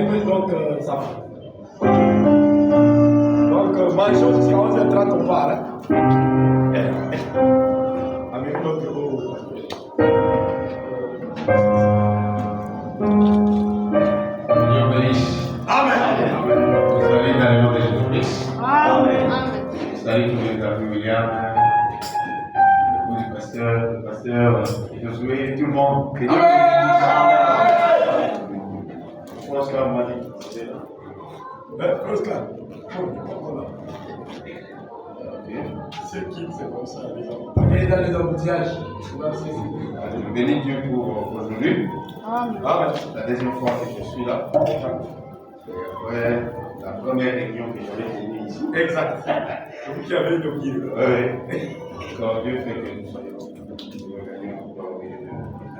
minutes, donc ça va. Donc, mangeons jusqu'à 11h30, on part. Hein? Avec notre eau. Dieu bénisse. Amen. Vous allez dans le nom de Jésus-Christ. Amen. Vous allez trouver la William, le pasteur, Josué, tout le monde. Que Dieu bénisse. Oscar m'a dit, c'est là. Oscar. C'est qui, c'est comme ça, les gens. On est dans les embouteillages. Je bénis Dieu pour aujourd'hui. Amen. La deuxième fois que je suis là. Après la première réunion que j'avais tenue ici. Exact. Vous qui avez le guide. Oui. Quand Dieu fait que nous soyons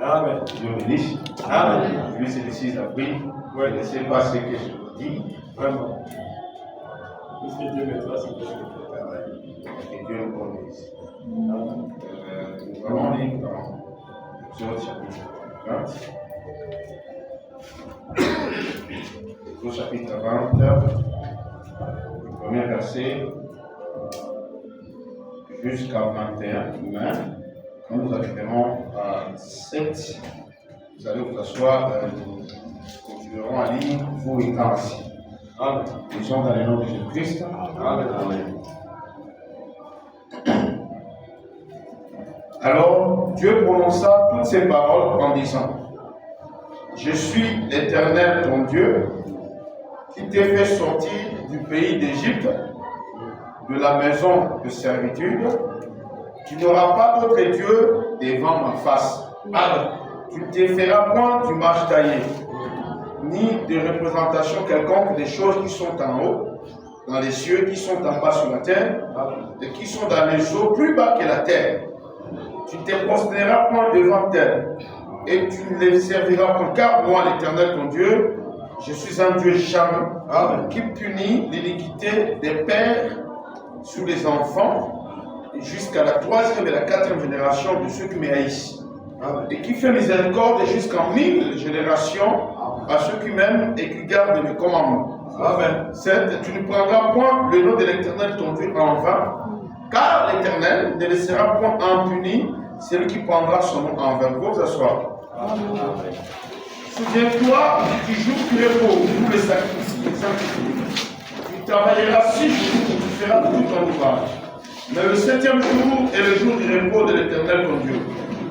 Amen. Dieu bénisse. Amen. Lui, c'est le 6 avril. Ne laissez pas ce que je vous dis. Vraiment. Tout ce que Dieu mettra, c'est que je fais. Que Dieu nous conduise. Nous allons lire dans Exode chapitre 20. Exode chapitre 20, le premier verset jusqu'à 21. Mais quand nous arriverons à 7, vous allez vous asseoir, nous continuerons à lire, vous étant assis. Amen. Lisons dans le nom de Jésus-Christ. Amen. Amen. Alors Dieu prononça toutes ces paroles en disant: Je suis l'Éternel ton Dieu, qui t'ai fait sortir du pays d'Égypte, de la maison de servitude. Tu n'auras pas d'autre Dieu devant ma face. Tu ne te feras point d'image taillée, ni de représentation quelconque des choses qui sont en haut, dans les cieux, qui sont en bas sur la terre, et qui sont dans les eaux plus bas que la terre. Tu ne te prosterneras point devant elles, et tu ne les serviras point, car moi, l'Éternel ton Dieu, je suis un Dieu jaloux, qui punit l'iniquité des pères sur les enfants, jusqu'à la 3e et la 4e génération de ceux qui me haïssent, et qui fait miséricorde jusqu'en 1000 générations à ceux qui m'aiment et qui gardent mes commandements. Amen. 7. Tu ne prendras point le nom de l'Éternel ton Dieu en vain, car l'Éternel ne laissera point impuni celui qui prendra son nom en vain. Vous asseoir. Souviens-toi du jour du repos, pour les sanctifier. Tu travailleras 6 jours, tu feras tout ton ouvrage. Mais le 7e jour est le jour du repos de l'Éternel ton Dieu.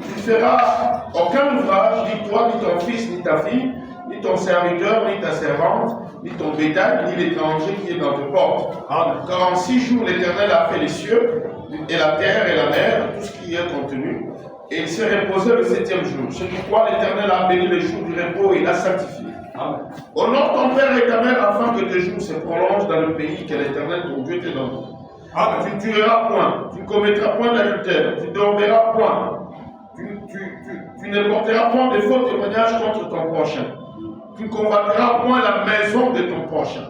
Tu ne feras aucun ouvrage, ni toi, ni ton fils, ni ta fille, ni ton serviteur, ni ta servante, ni ton bétail, ni l'étranger qui est dans tes portes. Car en 6 jours, l'Éternel a fait les cieux, et la terre, et la mer, tout ce qui y est contenu. Et il s'est reposé le 7e jour. C'est pourquoi l'Éternel a béni les jours du repos et l'a sanctifié. Honore ton père et ta mère afin que tes jours se prolongent dans le pays que l'Éternel ton Dieu te donne. Tu ne tueras point, tu ne commettras point d'adultère, tu ne dormiras point, tu ne porteras point de faux témoignages contre ton prochain. Tu ne convoiteras point la maison de ton prochain.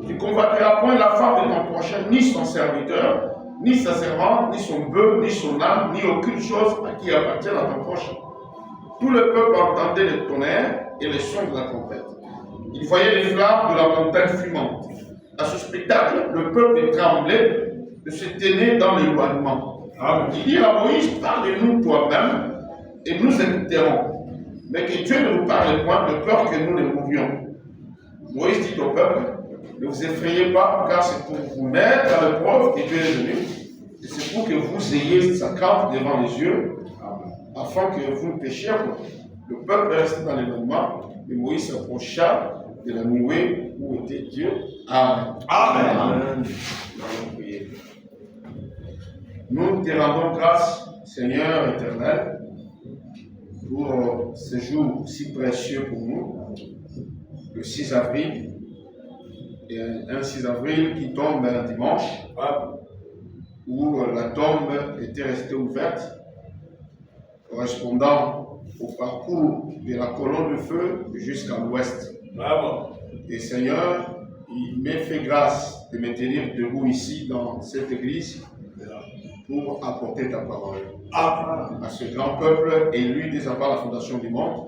Tu ne convoiteras point la femme de ton prochain, ni son serviteur, ni sa servante, ni son bœuf, ni son âme, ni aucune chose qui appartient à ton prochain. Tout le peuple entendait les tonnerres et les sons de la trompette. Il voyait les flammes de la montagne fumante. À ce spectacle, le peuple tremblait de se tenir dans l'éloignement. Il dit à Moïse: parle-nous toi-même et nous écouterons. Mais que Dieu ne nous parle point de peur que nous ne mourions. Moïse dit au peuple: ne vous effrayez pas, car c'est pour vous mettre à l'épreuve que Dieu est venu. Et c'est pour que vous ayez sa crainte devant les yeux, afin que vous ne péchiez point. Le peuple est resté dans l'éloignement, et Moïse s'approcha de la nuée où était Dieu. Amen. Amen. Nous te rendons grâce, Seigneur éternel, pour ce jour si précieux pour nous, le 6 avril, et un 6 avril qui tombe un dimanche, où la tombe était restée ouverte, correspondant au parcours de la colonne de feu jusqu'à l'ouest. Et Seigneur, il m'a fait grâce de me tenir debout ici dans cette église pour apporter ta parole à ce grand peuple élu dès avant la fondation du monde,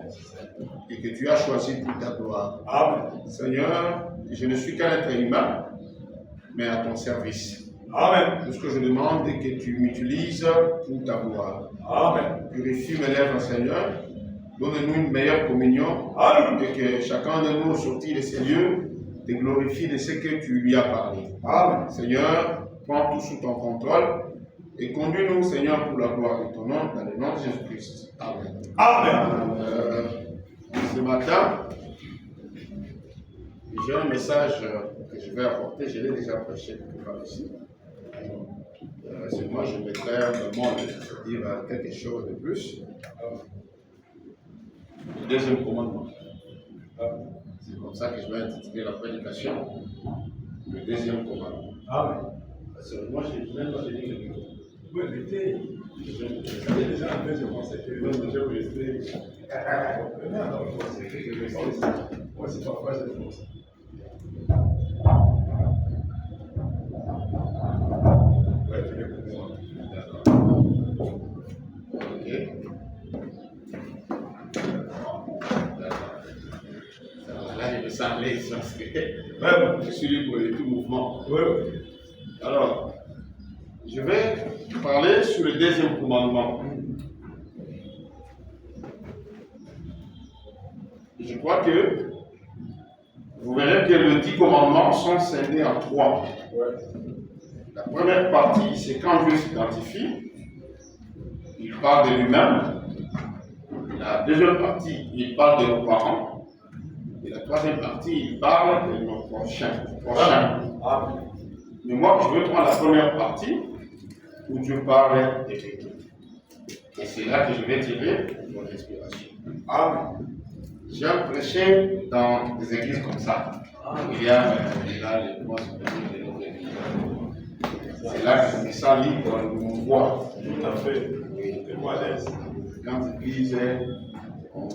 et que tu as choisi pour ta gloire. Amen. Seigneur, je ne suis qu'un être humain, mais à ton service. Amen. Tout ce que je demande est que tu m'utilises pour ta gloire. Amen. Purifie mes lèvres, Seigneur. Donne-nous une meilleure communion. Amen. Et que chacun de nous, sorti de ces lieux, te glorifie de ce que tu lui as parlé. Amen. Seigneur, prends tout sous ton contrôle et conduis-nous, Seigneur, pour la gloire de ton nom, dans le nom de Jésus-Christ. Amen. Amen. Ce matin, j'ai un message que je vais apporter. Je l'ai déjà prêché quelque part ici. Seulement, je mettrai un mot, c'est-à-dire quelque chose de plus. Le deuxième commandement. C'est comme ça que je vais intituler la prédication. Le deuxième commandement. Amen. Seulement, je ne vais pas te dire quelque chose. Oui, mettez. Je vais Déjà, un peu, je pensais que je vais rester. Non, c'est que je vais rester. Moi, c'est parfois, je fais ça. Ouais, tu l'es pour moi. D'accord. Ok. D'accord. Là, je me sens à l'aise parce que je suis libre de tout mouvement. Oui, oui. Alors, je vais parler sur le deuxième commandement. Je crois que vous verrez que les 10 commandements sont scindés en 3. Ouais. La première partie, c'est quand Dieu s'identifie, il parle de lui-même. La deuxième partie, il parle de nos parents. Et la troisième partie, il parle de nos prochains. Amen. Mais moi, je veux prendre la première partie où Dieu parle des vécus. Et c'est là que je vais tirer mon inspiration. Amen. J'ai prêché dans des églises comme ça. Il y a les mois de notre église. C'est là que je me sens libre de mon voix. Tout à fait. T'es moi à l'aise. Dans l'église, on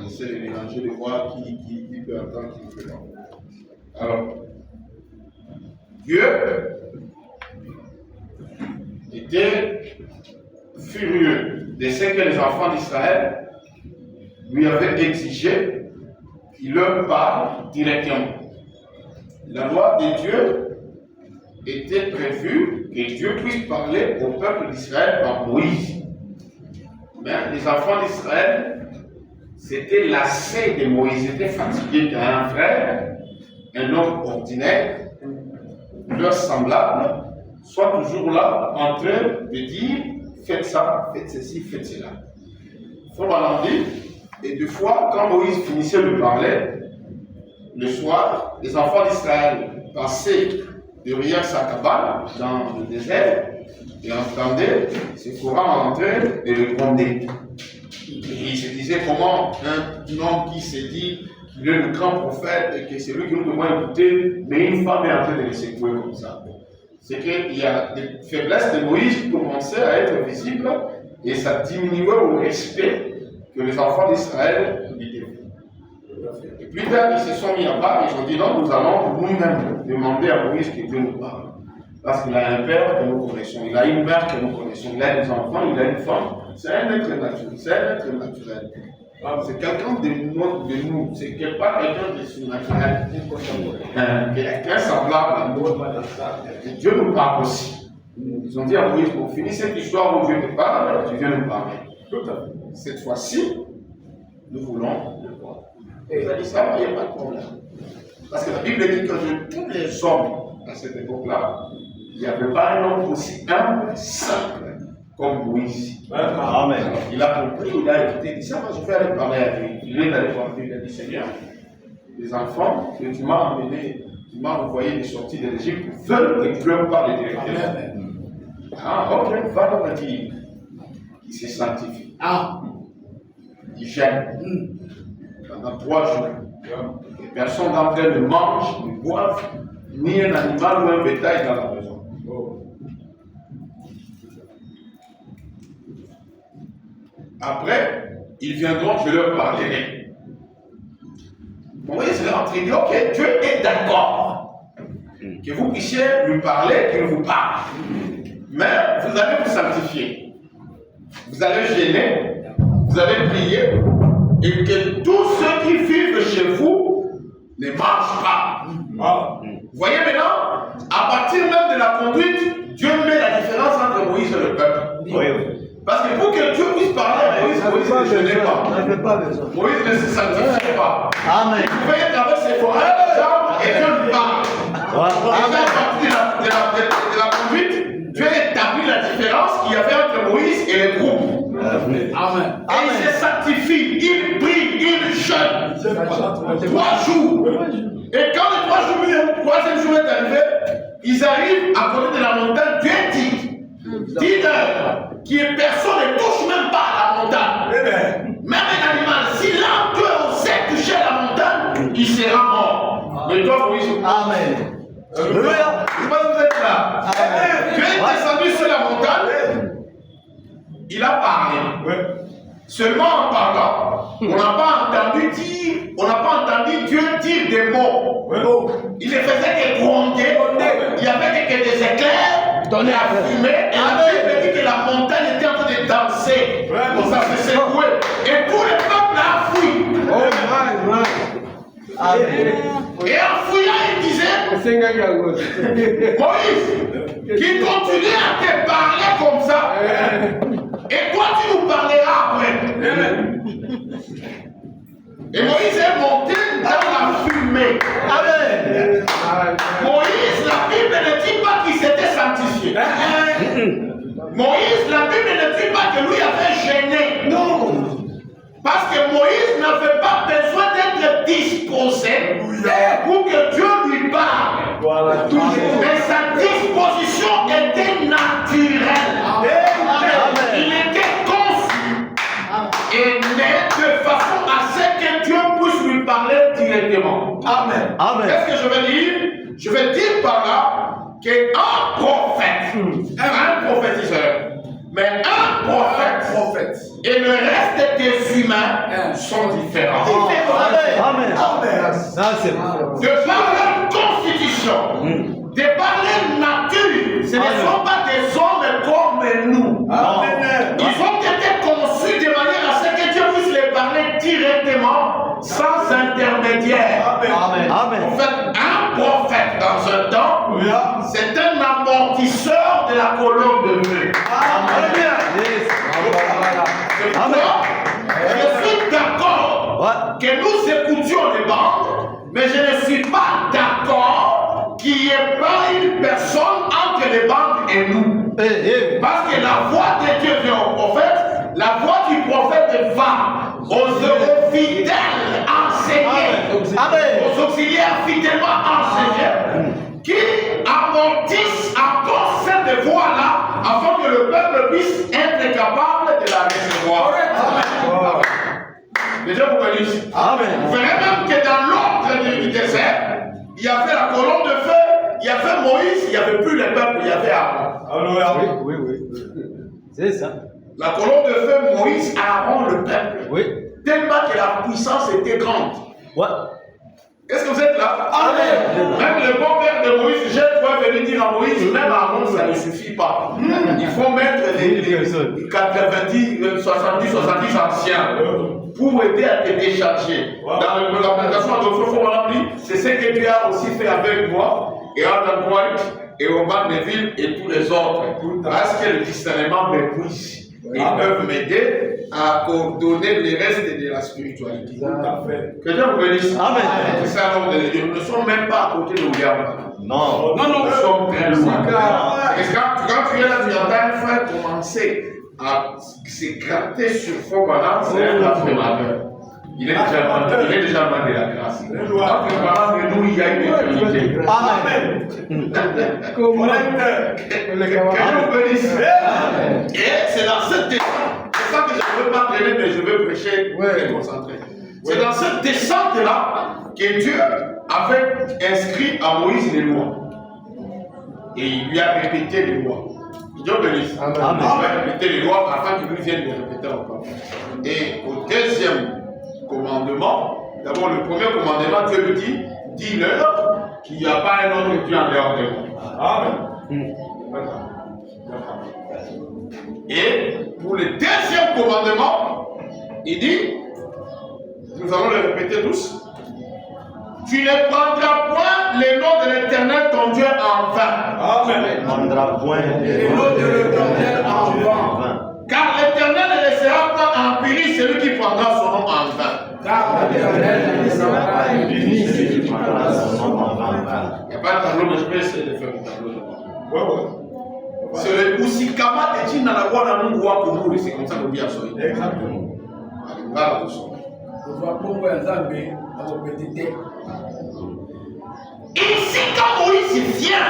essaie de mélanger les voix qui peut entendre, qui ne peut pas. Alors, Dieu était furieux de ce que les enfants d'Israël lui avaient exigé qu'il leur parle directement. La loi de Dieu était prévue que Dieu puisse parler au peuple d'Israël par Moïse. Mais les enfants d'Israël s'étaient lassés de Moïse, ils étaient fatigués qu'un frère, un homme ordinaire, leur semblable, soit toujours là en train de dire faites ça, faites ceci, faites cela. Faut m'en dire. Et deux fois, quand Moïse finissait de parler, le soir, les enfants d'Israël passaient derrière sa cabane dans le désert et entendaient ses courants en train de le gronder. Et ils se disaient comment un homme qui s'est dit qu'il est le grand prophète et que c'est lui que nous devons écouter, mais une femme est en train de le secouer comme ça. C'est qu'il y a des faiblesses de Moïse qui commençaient à être visibles et ça diminuait au respect que les enfants d'Israël lui devaient. Et plus tard, ils se sont mis à part, ils ont dit non, nous allons nous-mêmes demander à Moïse que Dieu nous parle. Parce qu'il a un père que nous connaissons, il a une mère que nous connaissons, il a des enfants, il a une femme. C'est un être naturel, c'est un être naturel. C'est quelqu'un de nous, c'est quelque part quelqu'un de surnaturel. Quelqu'un semblable à nous. Et Dieu nous parle aussi. Ils ont dit à Moïse, pour finir cette histoire où Dieu te parle, tu viens nous parler. Cette fois-ci, nous voulons le voir. Et il a dit ça, il n'y a pas de problème. Parce que la Bible dit que de tous les hommes à cette époque-là, il n'y avait pas un homme aussi humble, simple comme Moïse. Amen. Alors, il a compris, il a écouté, il dit ça, moi je vais aller parler à Dieu. Il est allé voir Dieu, il a dit Seigneur, les enfants que tu m'as emmenés, tu m'as envoyé de sortir de l'Égypte, veulent que tu leur parles directement. Ah, ok, va leur dire. Il se sanctifie. Il gêne. Pendant 3 jours. Et personne d'entre eux ne mange, ne boive, ni un animal ou un bétail dans la maison. Après, ils viendront, je leur parlerai. Moïse est rentré et dit, ok, Dieu est d'accord que vous puissiez lui parler, qu'il vous parle. Mais vous allez vous sanctifier. Vous allez gêner, vous allez prier, et que tous ceux qui vivent chez vous ne mangent pas. Vous voyez maintenant, à partir même de la conduite, Dieu met la différence entre Moïse et le peuple. Oui. Parce que pour que Dieu puisse parler à Moïse, Moïse ne jeûnait pas. Moïse ne se sanctifiait pas. Amen. Il pouvait traverser les forêts et Dieu lui parle. Et à partir de la conduite, Dieu établit la différence qu'il y avait entre Moïse et les groupes. Amen. Et il se sanctifie, il prie, il jeûne. 3 jours. Et quand le troisième jour est arrivé, ils arrivent à côté de la montagne. Dieu dit, qui personne ne touche même pas à la montagne. Même un animal, si l'un d'eux osait toucher la montagne, il sera mort. Mais toi, Moïse, Amen. je ne sais pas si vous êtes là. Dieu est descendu sur la montagne, il a parlé. Seulement en parlant, on n'a pas entendu Dieu dire des mots. Il ne faisait que gronder, il y avait que des éclairs, de la fumée, et la Bible dit que la montagne était en train de danser. Ça se secouait. Et tout le peuple a fui. Et en fouillant, il disait, Moïse, qui continue à te parler comme ça, et toi tu nous parleras après. Et Moïse est monté dans la fumée. Amen. Moïse, la Bible ne dit pas qu'il s'était sanctifié. Moïse, la Bible ne dit pas que lui avait gêné. Non. Parce que Moïse n'avait pas besoin d'être disposé pour que Dieu lui parle. Voilà. Mais sa disposition était naturelle. Amen. Il était conçu et né de façon à ce que Dieu puisse lui parler directement. Amen. Amen. Qu'est-ce que je vais dire? Je vais dire par là qu'un prophète, un prophétiseur, mais un prophète et le reste des humains sont différents. Amen. Amen. De par leur constitution, de par leur nature, ce ne sont pas des hommes comme nous. Amen. Ils ont été conçus de manière à ce que Dieu puisse les parler directement, sans intermédiaire. Amen. Amen. En fait, un prophète dans un temps, c'est un amortisseur de la colonne de feu. Amen. Je suis d'accord que nous écoutions les bandes, mais je ne suis pas d'accord qu'il n'y ait pas une personne entre les bandes et nous. Parce que la voix de Dieu vient au prophète, la voix du prophète va aux fidèles enseignés, aux auxiliaires fidèlement enseignés, qui amortissent encore cette voix-là afin que le peuple puisse être capable de la recevoir. Amen. Déjà, vous bénissez. Vous verrez même que dans l'ordre du désert, il y avait la colonne de feu, il y avait Moïse, il n'y avait plus le peuple, il y avait Aaron. Oui. C'est ça. La colonne de feu, Moïse, Aaron, le peuple. Oui. Tellement que la puissance était grande. Est-ce que vous êtes là? Amen. Même le bon père de Moïse, j'ai trouvé venir dire à Moïse, même à Aaron, ça ne suffit pas. Il faut mettre les 90, 70 anciens pour aider à te décharger. Dans la prédication de Fofo, c'est ce que Dieu a aussi fait avec moi, et Adam White, et Roman Neville, et tous les autres. Parce que le discernement m'épuise. Et ils peuvent m'aider à coordonner les restes de la spiritualité. Que Dieu vous bénisse. Amen. C'est ça l'ordre de Dieu. Nous ne sommes même pas à côté de William. Non. Nous sommes très loin. Et quand tu es là, tu entends un frère commencer à se gratter sur faux balance, c'est un affirmateur. Il est déjà loin de la grâce. Entre les parents de nous, il y a une éternité. Amen. Que Dieu vous bénisse. Et c'est dans cette descente, c'est ça que je ne veux pas traîner, mais je veux prêcher très concentré. C'est dans cette descente-là que Dieu avait inscrit à Moïse les lois. Et il lui a répété les lois. Dieu bénisse. Il va répéter les lois afin qu'il lui vienne les répéter encore. Et au deuxième commandement, d'abord le premier commandement, Dieu lui dit, dis-leur qu'il n'y a pas un autre Dieu en dehors de moi. Amen. Et pour le deuxième commandement, il dit, Nous allons le répéter tous. Tu ne prendras point les noms de l'Éternel ton Dieu en vain. Amen. Ne prendra point Les noms de l'Éternel en vain. Car l'Éternel ne laissera pas en périr celui qui prendra son nom en vain. Car l'Éternel ne laissera pas impuni celui qui prendra son nom en vain. Il n'y a pas de tableau, mais je vais essayer de faire un tableau. Ouais. C'est le Usikama de Tina la Wana Mungwa Kumuri, c'est comme ça qu'on dit à Soï. Exactement. Voilà tout ça. Ici, quand Moïse vient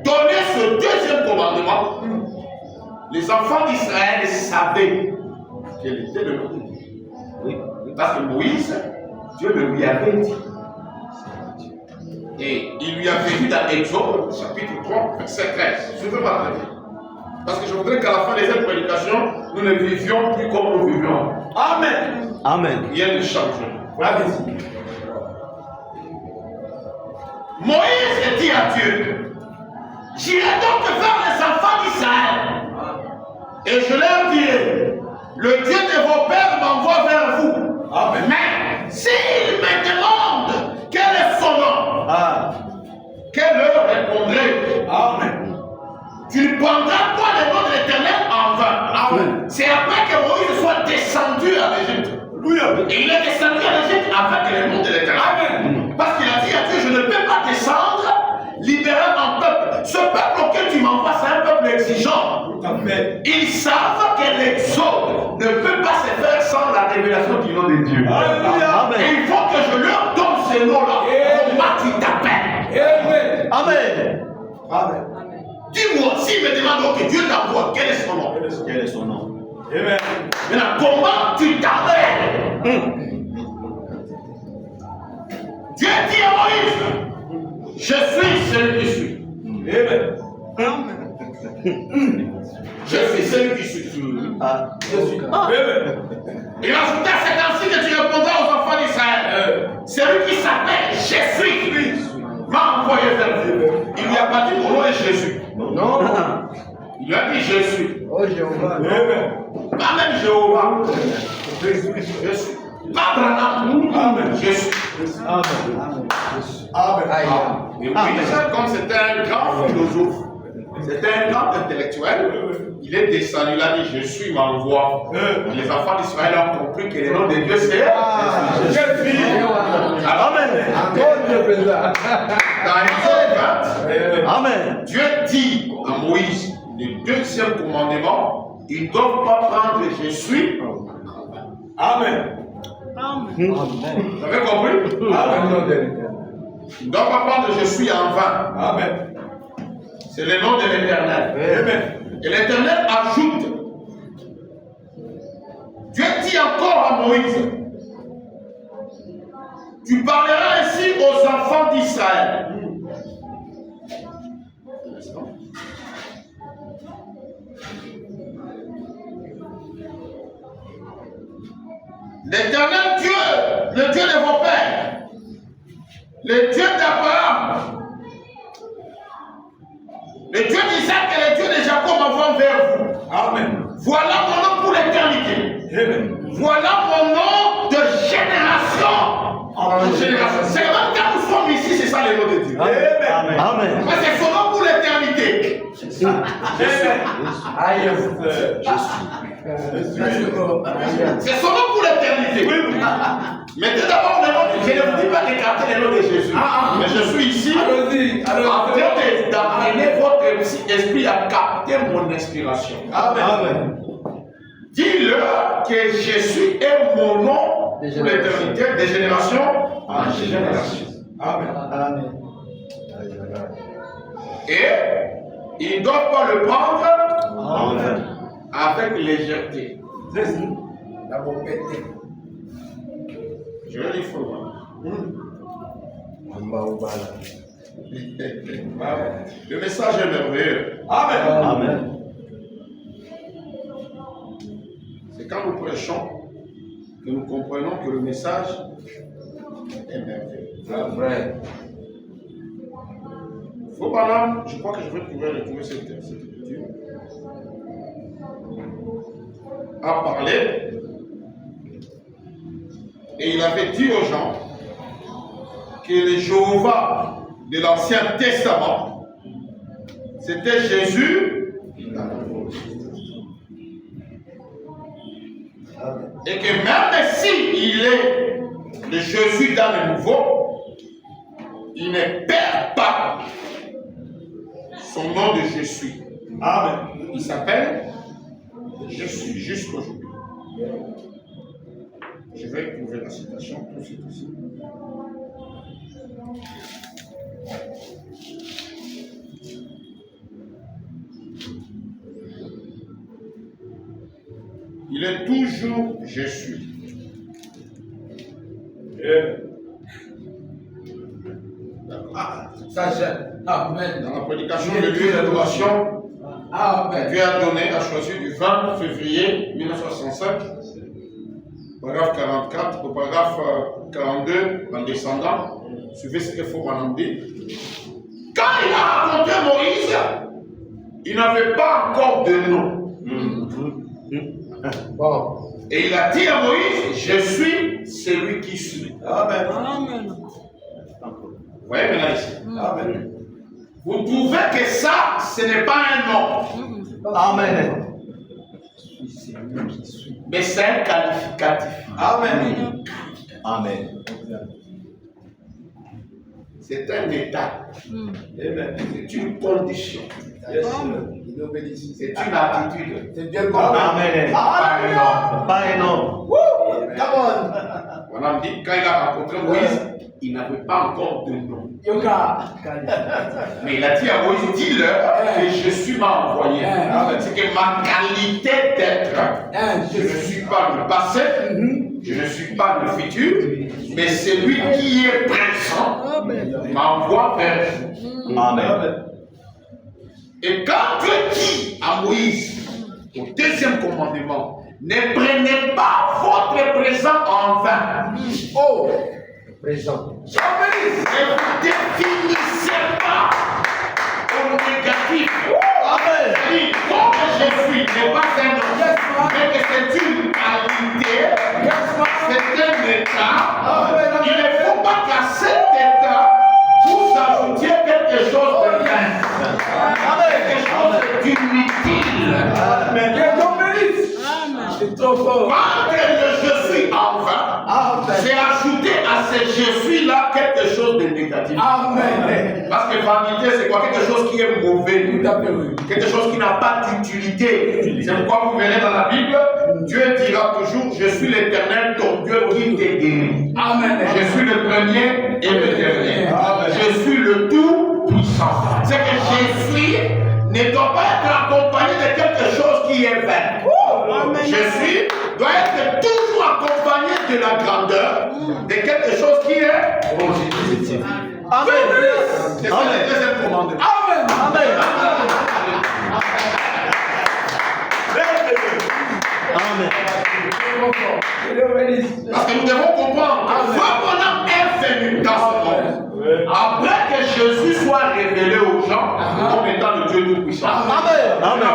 donner ce deuxième commandement, les enfants d'Israël savaient quel était le nom de Dieu. Oui. Parce que Moïse, Dieu le lui avait dit. Et il lui avait dit dans Exode, chapitre 3, verset 13. Je ne veux pas très bien. Parce que je voudrais qu'à la fin de cette prédication, nous ne vivions plus comme nous vivions. Amen. Amen. Rien ne change. Allez-y. Moïse dit à Dieu, j'irai donc vers les enfants d'Israël et je leur dirai, le Dieu de vos pères m'envoie vers vous. Amen. Mais s'ils me demandent quel est son nom, quel leur répondrai? Amen. Tu ne prendras pas le nom de l'Éternel en vain. Amen. C'est après que Moïse soit descendu à l'Égypte. Et il est descendu à l'Égypte avec le nom de l'Éternel. Amen. Parce qu'il a dit à Dieu, je ne peux pas descendre, libérer un peuple. Ce peuple auquel tu m'envoies, c'est un peuple exigeant. Ils savent que l'exode ne peut pas se faire sans la révélation du nom de Dieu. Amen. Et il faut que je leur donne ce nom-là. Comment tu t'appelles? Amen. Amen. Dis-moi, s'il me demande que Dieu t'envoie, quel est son nom? Quel est son nom? Amen. Maintenant, comment tu t'appelles? Dieu dit à Moïse, je suis celui qui suis. Amen. Je suis celui qui suis. Je suis. Amen. Il ajouta, c'est ainsi que tu répondras aux enfants d'Israël. Celui qui s'appelle Je suis m'a envoyé vers vous. Il lui a pas dit mon nom est Jésus. Non. Il lui a dit je suis. Oh Jéhovah. Amen. Pas même Jéhovah. Je suis. Pas Branham. Amen. Je suis. Amen. Amen. Et Moïse, comme c'était un grand philosophe, c'était un grand intellectuel, il est descendu, il a dit je suis, m'envoie. Les enfants d'Israël ont compris que le nom de Dieu c'est Jésus. Alors, dans Exode 20, Amen. Dieu dit à Moïse, le deuxième commandement, ils ne doivent pas prendre je suis. Amen. Vous avez compris? Amen. Ils ne doivent pas prendre je suis en vain. Amen. C'est le nom de l'Éternel. Amen. Et l'Éternel ajoute, Dieu dit encore à Moïse, tu parleras ainsi aux enfants d'Israël. L'Éternel Dieu, le Dieu de vos pères, le Dieu d'Abraham, le Dieu d'Isaac et le Dieu de Jacob m'envoient vers vous. Amen. Voilà mon nom pour l'éternité. Amen. Voilà mon nom de génération en génération. C'est même quand nous sommes ici, c'est ça le nom de Dieu. Amen. Amen. Mais c'est son nom pour l'éternité. C'est son nom pour l'éternité. Mettez d'abord le nom de Jésus. Je ne vous dis pas d'écarter le nom de Jésus. Mais je suis ici en train d'amener votre esprit à capter mon inspiration. Amen. Dis-leur que Jésus est mon nom pour l'éternité, de génération en génération. Amen. Et ils ne doivent pas le prendre Amen. avec légèreté. Je le dis faux. Le message est merveilleux. Amen. Amen. C'est quand nous prêchons que nous comprenons que le message est merveilleux. Vrai. Faux Branham, je crois que je vais retrouver cette écriture. A parlé Et il avait dit aux gens que le Jéhovah de l'Ancien Testament, c'était Jésus. Et que même s'il est le Jésus dans le Nouveau, il ne perd pas son nom de Je suis. Amen. Il s'appelle Je suis jusqu'aujourd'hui. Je vais trouver la citation tout de suite ici. Il est toujours Je suis. Ça gêne. Amen. Dans la prédication de Dieu d'adoration, Dieu a donné, a choisi du 20 février 1965, paragraphe 44 au paragraphe 42 en descendant. Suivez ce qu'il faut en dire. Quand il a rencontré Moïse, il n'avait pas encore de nom. Et il a dit à Moïse, je suis celui qui suis. Amen. Amen. Vous voyez maintenant ici. Amen. Vous trouvez que ça, ce n'est pas un nom. Amen. Mais c'est un qualificatif. Amen. Amen. C'est un état. C'est une condition. C'est une attitude. C'est bien Amen. Pas un nom. On a dit, quand il a rencontré Moïse, il n'avait pas encore de nom. Mais il a dit à Moïse, dis-leur que je suis m'a envoyé. C'est que ma qualité d'être, je ne suis pas le passé, je ne suis pas le futur, mais celui qui est présent m'envoie vers vous. Amen. Et quand Dieu dit à Moïse, au deuxième commandement, ne prenez pas votre présent en vain. Oh! Présent. Ne vous définissez pas au négatif. Amen. Oui, comme je suis n'est pas un nom, mais que c'est une qualité, c'est un état. Il ne faut pas qu'à cet état, vous ajoutiez quelque chose de vain. Quelque chose d'inutile. C'est trop fort. Quand le je suis en vain, c'est ajouter à ce je suis là quelque chose de négatif. Amen. Parce que vanité, c'est quoi? Quelque chose qui est mauvais. Quelque chose qui n'a pas d'utilité. C'est pourquoi vous verrez dans la Bible, Dieu dira toujours, je suis l'Éternel, ton Dieu qui t'est guéri. Amen. Je suis le premier et le dernier. Je suis le tout-puissant. C'est que je suis ne doit pas être accompagné de quelque chose qui est vain. Je suis doit être toujours accompagné de la grandeur, de quelque chose qui est positif. Amen. C'est ça le deuxième commandement. Amen. Amen. Parce que nous devons comprendre que votre âme est venue dans ce monde. Après que Jésus soit révélé aux gens comme étant le Dieu Tout-Puissant. Amen.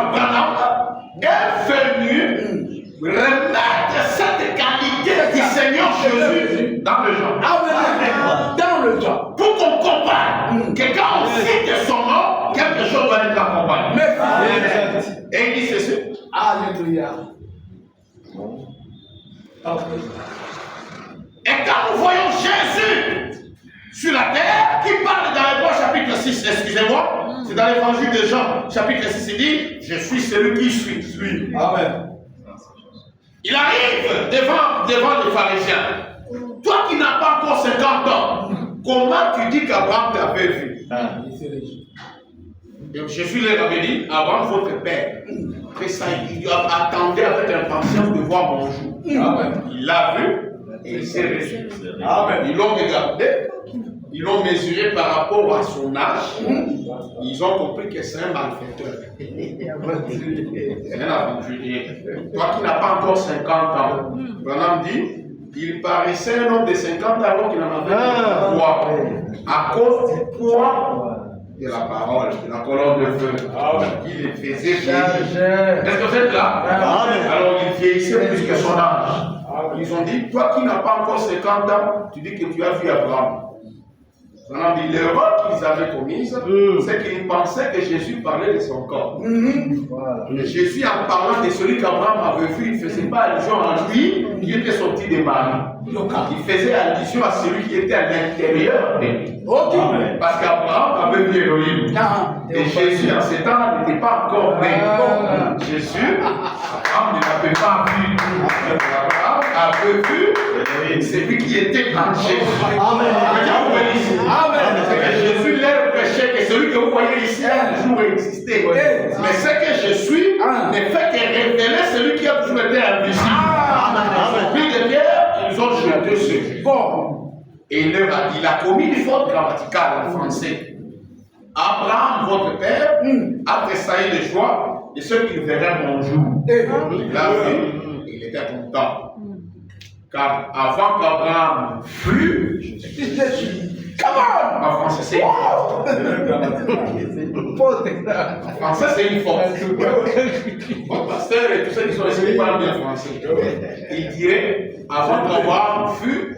Est venu remettre cette qualité du Seigneur Jésus dans le gens. Amen. Dans le gens. Pour qu'on comprenne que quand on cite son nom, quelque chose doit être accompagné. Merci. Et il dit ceci. Alléluia. Et quand nous voyons Jésus sur la terre, qui parle dans Hébreux chapitre 6, excusez-moi, c'est dans l'évangile de Jean, chapitre 6, il dit, je suis celui qui suis. Amen. Il arrive devant les pharisiens. Toi qui n'as pas encore 50 ans, comment tu dis qu'Abraham t'avait vu? Et Jésus leur avait dit, Abraham, votre père, fait ça, il attendait avec impatience de voir mon jour. Il l'a vu et il s'est réjoui. Ils l'ont regardé, ils l'ont mesuré par rapport à son âge. Ils ont compris que c'est un malfaiteur. C'est un aventurier. Toi qui n'as pas encore 50 ans, Branham dit, il paraissait un homme de 50 ans alors qu'il en avait 3. À cause du poids de la parole, de la colonne de feu. Il les faisait vieillir. Est-ce que vous êtes là? Alors il vieillissait plus que son âge. ils ont dit, toi qui n'as pas encore 50 ans, tu dis que tu as vu Abraham. On a dit l'erreur qu'ils avaient commise, c'est qu'ils pensaient que Jésus parlait de son corps. Jésus, en parlant de celui qu'Abraham avait vu, il ne faisait pas allusion à lui qui était sorti de Marie. Il faisait allusion à celui qui était à l'intérieur de lui. Parce qu'Abraham avait vu Elohim. Et Jésus, en ce temps, n'était pas encore né. Jésus, Abraham ne l'avait pas vu. Abraham avait vu celui qui était en Jésus. C'est que Jésus leur prêchait que celui que vous voyez ici a toujours existé. Mais ce que je suis ne fait que révéler celui qui a toujours été invisible. Ils ont pris de pierre, ils ont jeté sur lui. Et il a commis une faute grammaticale en français. Abraham, votre père, a tressailli de joie de ce qu'il verrait mon jour. Il l'a vu, il était content. Car avant qu'Abraham fût, en français, c'est une faute. En français, c'est une faute. Votre pasteur et tous ceux qui sont ici parlent bien français. Il dirait, avant qu'Abraham fût,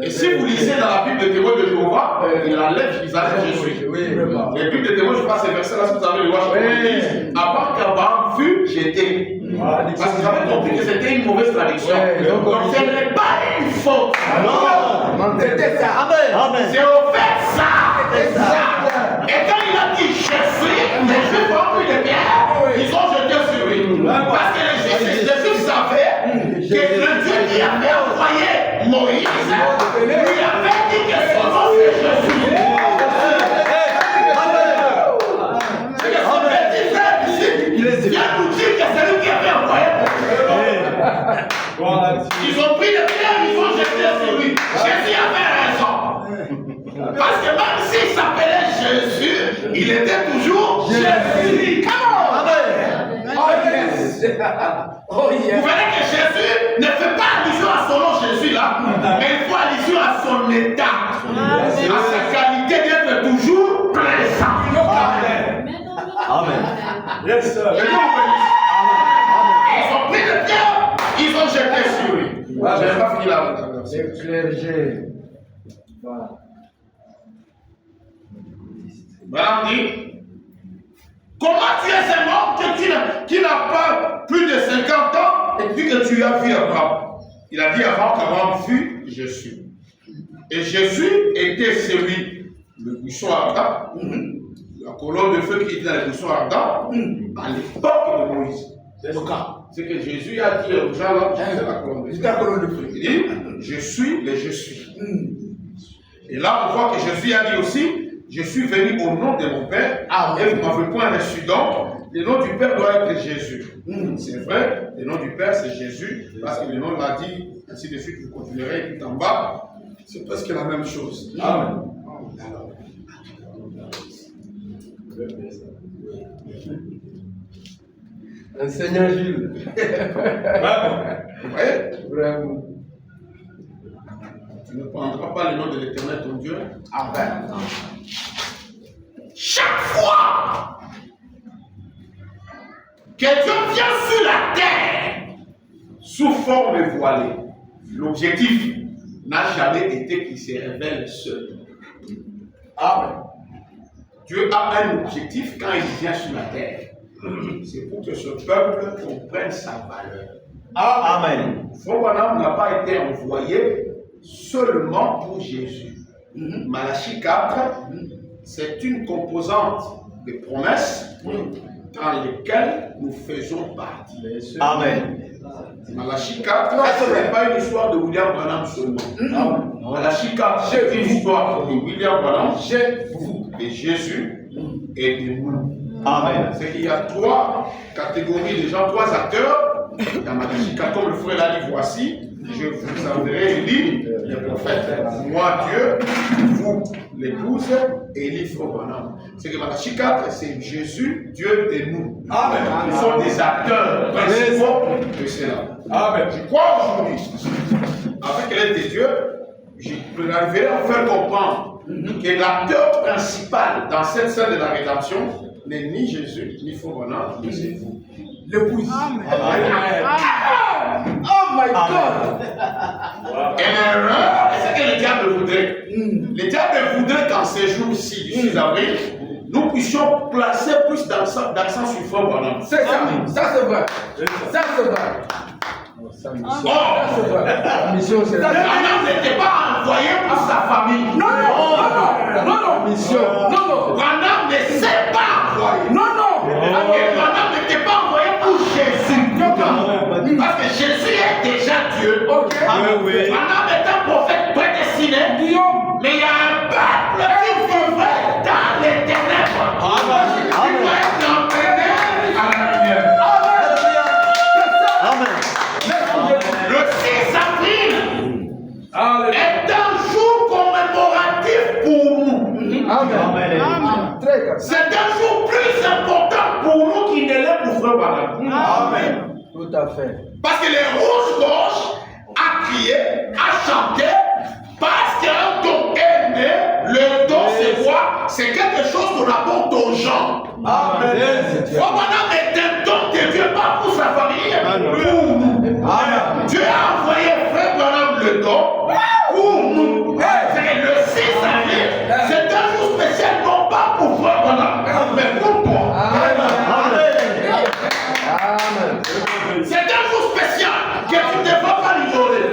et si vous lisez dans la Bible des témoins de Jéhovah, il enlève Isaac et Jésus. Les Bibles des témoins, je passe ces versets là, si vous avez le droit, avant qu'Abraham fût, j'étais. Parce qu'ils avaient compris que c'était une mauvaise traduction. Donc ce n'est pas une faute. C'était ça. C'est au fait ça. Et quand il a dit je suis, les Juifs ont pris des pierres, ils ont jeté sur lui. Parce que les Juifs savaient que le Dieu qui avait envoyé Moïse lui avait dit que son nom c'est Jésus. C'est que son petit frère ici vient nous dire que c'est lui qui avait envoyé Moïse. Ils ont pris des pierres, ils ont jeté sur lui. Jésus avait raison. Parce que même s'il s'appelait Jésus, il était toujours Jésus. Vous verrez que Jésus ne fait pas allusion à son nom Jésus là, mais il faut allusion à son état, à sa qualité d'être toujours présent. Amen. Yes, sir. Ils ont pris le pierre, ils ont jeté sur lui. Je n'ai pas fini là. Madame dit, comment tu es un homme qui n'a pas plus de 50 ans et puis que tu as vu Abraham? Il a dit avant qu'Abraham fût, je suis. Et Jésus était celui, le buisson ardent, la colonne de feu qui était dans le buisson ardent, à l'époque de Moïse. C'est le cas. C'est que Jésus a dit aux gens là, c'est la colonne de feu. Il dit, je suis le je suis. Et là, on voit que Jésus a dit aussi, je suis venu au nom de mon Père, et vous ne m'avez point reçu. Donc, le nom du Père doit être Jésus. C'est vrai, le nom du Père c'est Jésus, parce que le nom l'a dit, ainsi de suite, vous continuerez tout en bas. C'est presque la même chose. Amen. Enseignant Jules. Vous voyez? Vraiment. Tu ne prendras pas le nom de l'Éternel ton Dieu. Amen. Chaque fois que Dieu vient sur la terre sous forme voilée, l'objectif n'a jamais été qu'il se révèle seul. Amen. Dieu a un objectif quand il vient sur la terre. C'est pour que ce peuple comprenne sa valeur. Amen. Frère Branham n'a pas été envoyé seulement pour Jésus. Malachie 4, c'est une composante de promesses dans lesquelles nous faisons partie. Amen. Malachie 4, ce n'est pas une histoire de William Branham seulement. Malachie 4, c'est une histoire de William Branham, de Jésus et de nous. Amen. C'est qu'il y a trois catégories de gens, trois acteurs. Dans Malachie 4, comme le frère l'a dit, voici, je vous enverrai Élie, le prophète, moi Dieu, vous l'épouse, et Élie frère Branham. C'est que Malachie 4, c'est Jésus, Dieu et nous. Amen. Nous sommes des acteurs principaux de cela. Amen. Je crois aujourd'hui, avec l'aide de Dieu, je vais en faire comprendre que l'acteur principal dans cette scène de la rédemption n'est ni Jésus, ni frère Branham, mais c'est vous. l'épouse. Oh my God. Et l'erreur, c'est que le diable voudrait. Le diable voudrait qu'en ces jours-ci, du 6 avril, nous puissions placer plus d'accent sur Frère Branham. C'est ça, ça c'est vrai. Ça c'est vrai. Or, Mission, c'est Branham n'était pas envoyé pour sa famille. Non. mission. Branham ne s'est pas envoyé. Et Branham n'était pas envoyé pour Jésus. Parce que Jésus est déjà Dieu. Branham est un prophète prédestiné. Mais il y a un peuple qui vivrait dans les ténèbres. Il doit être entraîné à la lumière. Le 6 avril est un jour commémoratif pour nous. Amen. Très bien. C'est un jour plus important pour nous qu'il ne l'est pour Frère Branham. Amen. Tout à fait. Parce que les rouges-gorges a crié, a chanté, parce qu'un don est né. Le don, c'est quoi? C'est quelque chose qu'on apporte aux gens. Amen. Frère Branham est un don de Dieu, pas pour sa famille, pour nous. Amen. Dieu a envoyé Frère Branham le don pour nous. C'est que le 6 avril, c'est un jour spécial, non pas pour Frère Branham, mais pour toi. Amen. C'est un jour spécial que tu ne devras pas l'ignorer.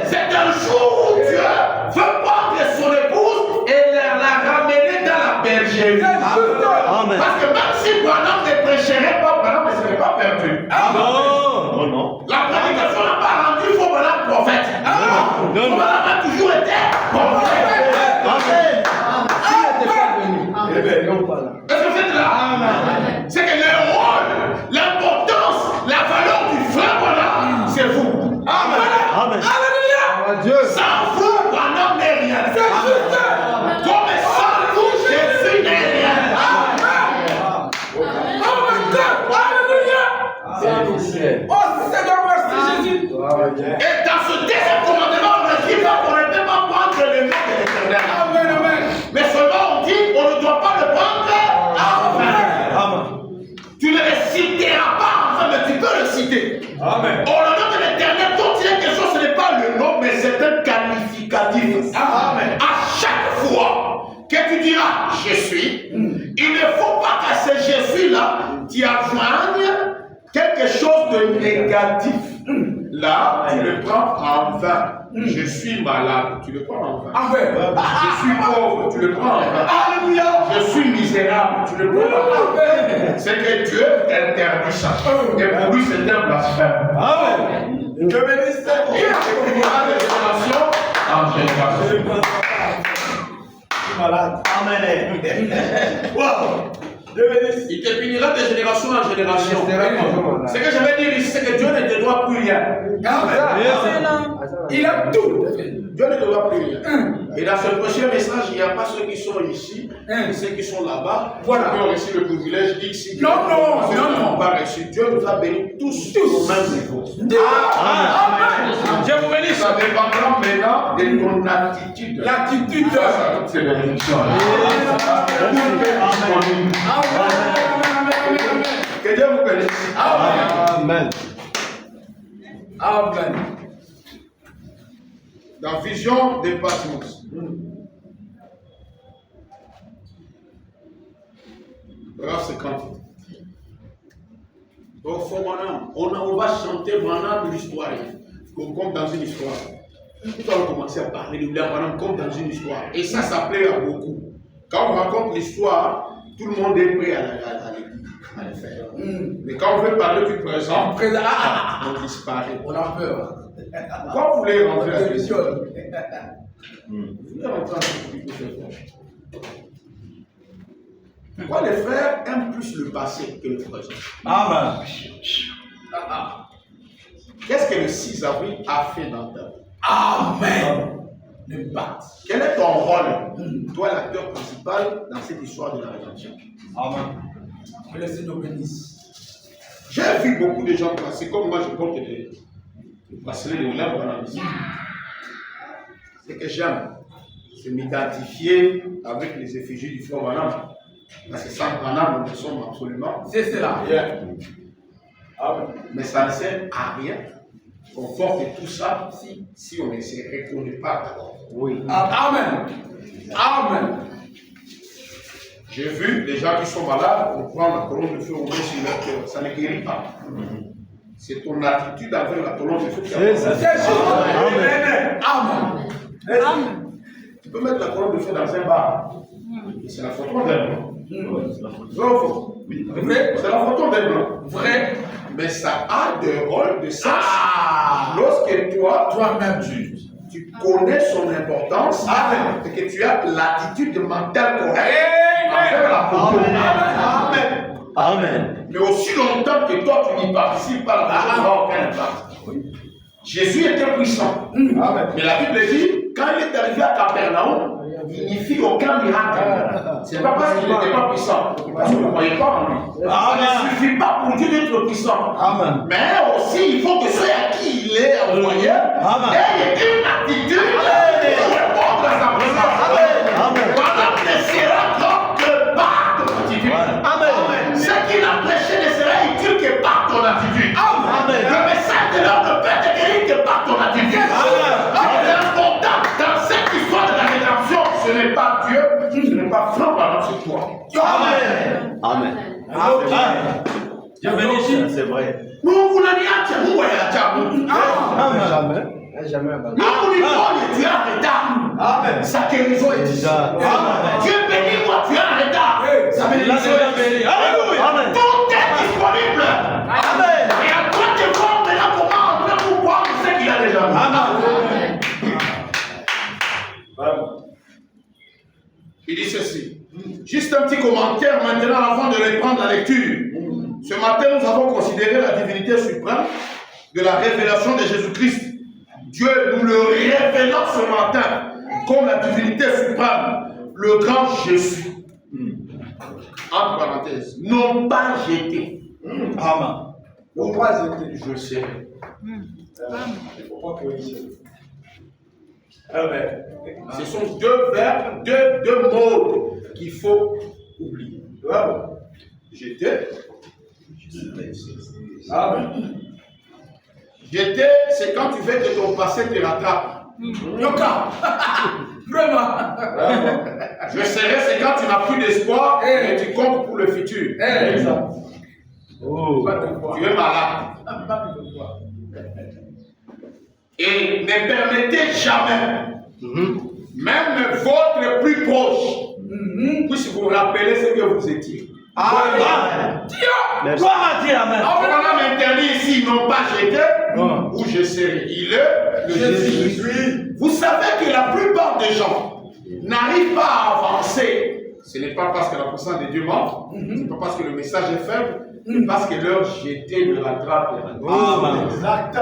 C'est un jour où Dieu veut prendre son épouse et la ramener dans la bergerie. Parce que même si Branham ne prêcherait pas, Branham ne serait pas perdu. La prédication n'a pas rendu Frère Branham prophète. Frère Branham a toujours été prophète. Est-ce que vous êtes là? C'est que le rôle, l'importance, la valeur du Frère Branham, c'est vous. Amen. Alléluia. Dieu. Sans vous, Branham n'est rien. Comme sans vous, Jésus n'est rien. Et dans ce deuxième commandement, on ne dit pas qu'on ne peut pas prendre le nom de l'Éternel. Mais seulement on dit on ne doit pas le prendre en vain. Tu ne le citeras pas en vain, mais tu peux le citer. Amen. Or, le nom de l'Éternel, quand il y a quelque chose, ce n'est pas le nom, mais c'est un qualificatif. Amen. À chaque fois que tu diras je suis, il ne faut pas qu'à ce je suis-là, tu adjoignes quelque chose de négatif. Là, tu le prends en vain. Je suis malade, tu le prends en vain. Je suis pauvre, tu le prends en vain. Alléluia. Je suis misérable, tu le prends en vain. C'est que Dieu interdit ça. Et pour lui, c'est un blasphème. Amen. Que bénisse Dieu. Il ira de génération en génération. Je suis malade. Amen. Wow. Il te punira de génération en génération. Ce que je veux dire ici, c'est que Dieu ne te doit plus rien. Il a tout. Dieu ne te doit plus rien. Et dans ce prochain message, il n'y a pas ceux qui sont ici, et ceux qui sont là-bas, qui ont reçu le privilège X. Non. Pas reçu. Dieu nous a bénis tous au même niveau. Dieu vous bénisse. Ça dépendra maintenant de ton attitude. L'attitude. C'est bénédiction. Que Dieu vous bénisse. Amen. Amen. La vision de Patmos. Paragraphe 50. Donc, on va chanter Branham l'histoire. Comme dans une histoire. Nous allons commencer à parler de William Branham comme dans une histoire. Et ça plaît à beaucoup. Quand on raconte l'histoire, tout le monde est prêt à le faire. Mais quand on veut parler du présent, on disparaît. On a peur. Pourquoi vous voulez rentrer à la question? Vous voulez rentrer à la question? Pourquoi les frères aiment plus le passé que le présent? Amen. Qu'est-ce que le 6 avril a fait dans ta vie? Amen. Le pacte. Quel est ton rôle, toi l'acteur principal, dans cette histoire de la rédemption? Amen. Que le Seigneur bénisse. J'ai vu beaucoup de gens passer, comme moi je porte des bracelets de William Branham ici. Ce que j'aime, c'est m'identifier avec les effigies du frère Branham. Parce que sans Branham, nous ne sommes absolument. C'est cela. Yeah. Mais ça ne sert à rien. On porte tout ça si on ne se reconnaît pas d'abord. Oui. Amen. Amen. J'ai vu des gens qui sont malades, on prend la colonne de feu, on met sur leur cœur. Ça ne guérit pas. C'est ton attitude envers la colonne de feu qui a Amen. Amen. Amen. Tu peux mettre la colonne de feu dans un bar. C'est la photo d'un blanc. Vrai ou faux? Oui. Vrai. C'est la photo d'un blanc. Vrai. Mais ça a des rôles de sens. Lorsque toi-même, tu connais son importance et que tu as l'attitude mentale correcte envers la photo. Amen. Amen. Mais aussi longtemps que toi, tu n'y participes pas, la photo n'aura aucun impact. Jésus était puissant. Mais la Bible dit, quand il est arrivé à Capernaum, il n'y fit aucun miracle. Ce n'est pas parce qu'il n'était pas puissant, parce qu'on ne croyait pas en lui. Ça ne suffit pas pour Dieu d'être puissant. Amen. Mais aussi, il faut que ceux à qui il est envoyé aient une attitude pour répondre à sa présence. Pendant que sera grand que par ton attitude. Amen. Ce qu'il a prêché ne sera utile que par ton attitude. Amen. Le message de l'homme ne peut être guéri que par ton attitude. L'important dans cette histoire de la rédemption, ce n'est pas Dieu, ce n'est pas Franck, c'est toi. Amen. Amen. Dieu bénisse. C'est vrai. Nous, vous l'avez dit, vous voyez la table. Jamais. Jamais. Nous, lui parlons, tu es en retard. Amen. Sa guérison est ici. Dieu bénis moi, tu es en retard. Sa bénédiction est ici. Alléluia. Tout est disponible. Amen. Et à toi de voir maintenant comment on peut pouvoir ce qu'il a déjà. Amen. Il dit ceci. Juste un petit commentaire maintenant avant de reprendre la lecture. Ce matin, nous avons considéré la divinité suprême de la révélation de Jésus-Christ. Dieu nous le révélant ce matin comme la divinité suprême, le grand Jésus. Entre parenthèses, non pas jeté. Amen. Non pas jeté, je sais. Il ne faut pas corriger. Amen. Ce sont deux verbes, deux mots qu'il faut oublier. J'étais. Amen. J'étais, c'est quand tu veux que ton passé te rattrape. Yoka. Vraiment. Je serai, c'est quand tu n'as plus d'espoir et tu comptes pour le futur. Exact. Oh. Tu es malade. Et ne permettez jamais, même votre plus proche, puisse vous rappeler ce que vous étiez. Amen. Dieu. Gloire à Dieu. Amen. On m'interdit ici, non pas j'étais, où je serai. Il est le Jésus. Vous savez que la plupart des gens n'arrivent pas à avancer. Ce n'est pas parce que la puissance de Dieu manque, ce n'est pas parce que le message est faible, mais parce que leur jeté le rattrape. Amen. Exact.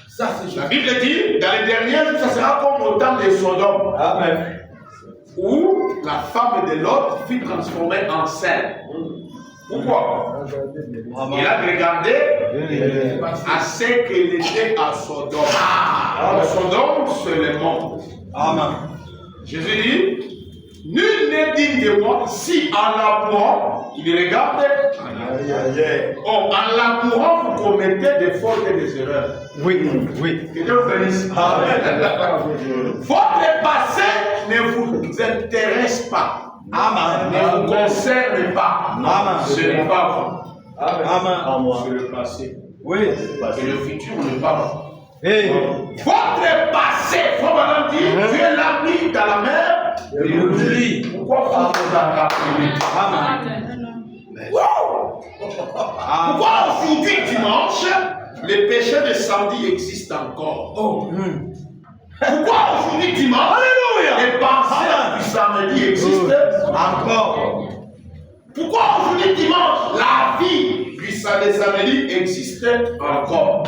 Ça, c'est La Bible dit, dans les derniers jours, ça sera comme au temps de Sodome. Amen. Où la femme de Lot fut transformée en sel. Pourquoi? Il a regardé à ce qu'il était à Sodome. Sodome, c'est le monde. Amen. Jésus dit, nul n'est digne de moi si en labourant, il regarde, en labourant, vous commettez des fautes et des erreurs. Oui. Que Dieu vous bénisse. Votre passé ne vous intéresse pas. Amen. Ne vous concerne pas. Amen. Ce n'est pas vous. Amen. C'est le passé. Oui. Et le futur n'est pas vous. Hey. Votre passé, faut maintenant dire, Dieu l'a mis dans la mer. Et l'oubli. Pourquoi vous rattrapez? Amen. Pourquoi aujourd'hui, dimanche, les péchés de samedi existent encore? Pourquoi aujourd'hui, dimanche, les pensées du samedi existent encore? Pourquoi aujourd'hui, dimanche, la vie du samedi existe encore?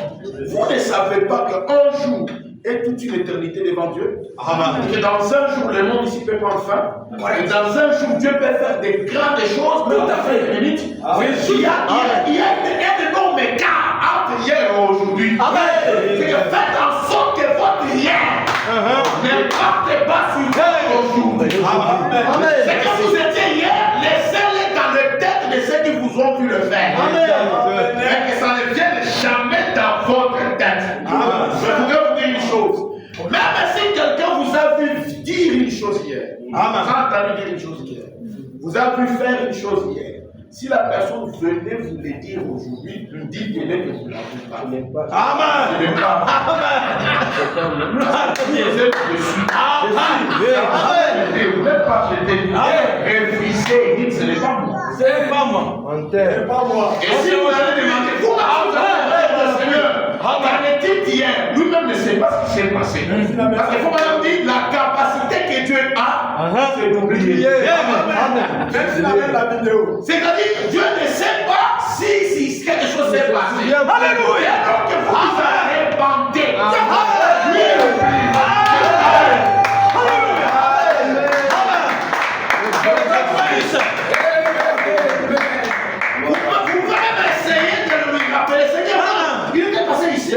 Vous ne savez pas qu'un jour est toute une éternité devant Dieu? Que dans un jour, le monde ici peut prendre fin? Et dans un jour, Dieu peut faire des grandes choses, tout à fait limite. Il y a un énorme écart entre hier et aujourd'hui. C'est que faites en sorte que votre hier n'impacte pas sur votre aujourd'hui. Ce que vous étiez hier, laissez-le dans la tête de ceux qui vous ont vu le faire. Même si quelqu'un vous a vu dire une chose hier, vous a entendu dire une chose hier, vous avez vu faire une chose hier, si la personne venait vous le dire aujourd'hui, dites-le que vous ne l'avez pas. Amen. Vous êtes dessus. Vous n'êtes pas jeté. Réfléchissez, dites ce n'est pas moi. C'est pas moi. C'est pas moi. Et si vous allez demander, vous le Seigneur, qu'en est-il d'hier? Lui-même ne sait pas ce qui s'est passé. Parce qu'il faut maintenant dire la capacité que Dieu a, C'est d'oublier. Même s'il avait la vidéo. c'est-à-dire que Dieu ne sait pas si quelque chose s'est passé. Alléluia. Alors que vous avez répandu. Vous pouvez même essayer de lui rappeler, Seigneur, il était passé ici.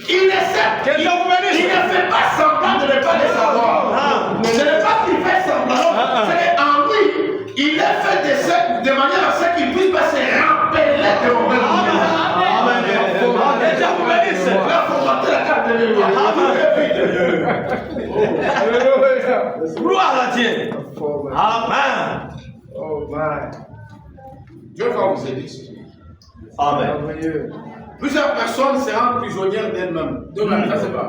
Il ne fait pas semblant de ne pas le savoir. Ce n'est pas qu'il fait semblant, c'est en lui. Il est fait de manière à ce qu'il puisse pas se rappeler de mauvais moments. Là, il faut monter la carte de mémoire. Gloire à Dieu. Amen. Oh my. Dieu va vous aider. Amen. Plusieurs personnes seront prisonnières d'elles-mêmes. Donc, ça c'est pas.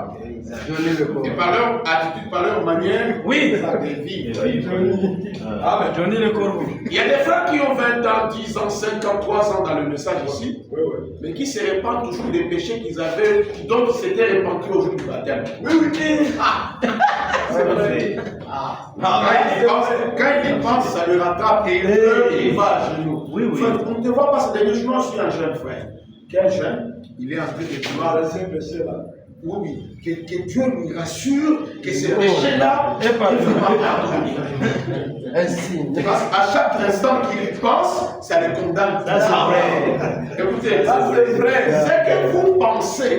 Et par leur attitude, par leur manière Oui. de vivre. Johnny le corbeau. Il y a des frères qui ont 20 ans, 10 ans, 5 ans, 3 ans dans le message ici, mais qui se répandent toujours des péchés qu'ils avaient, dont ils s'étaient répandus au jour du baptême. Oui. C'est vrai. Quand il y pense, ça le rattrape et il va à genoux. Oui. Frère, on ne te voit pas ces derniers jours, je suis un jeune frère. Quel jeune? Il est en train de vouloir. Oui, que Dieu lui rassure que ces péchés-là ne vont pas pardonner. Parce qu'à chaque instant qu'il y pense, ça le condamne. Ça, c'est vrai. Écoutez, ça c'est vrai. C'est que vous pensez,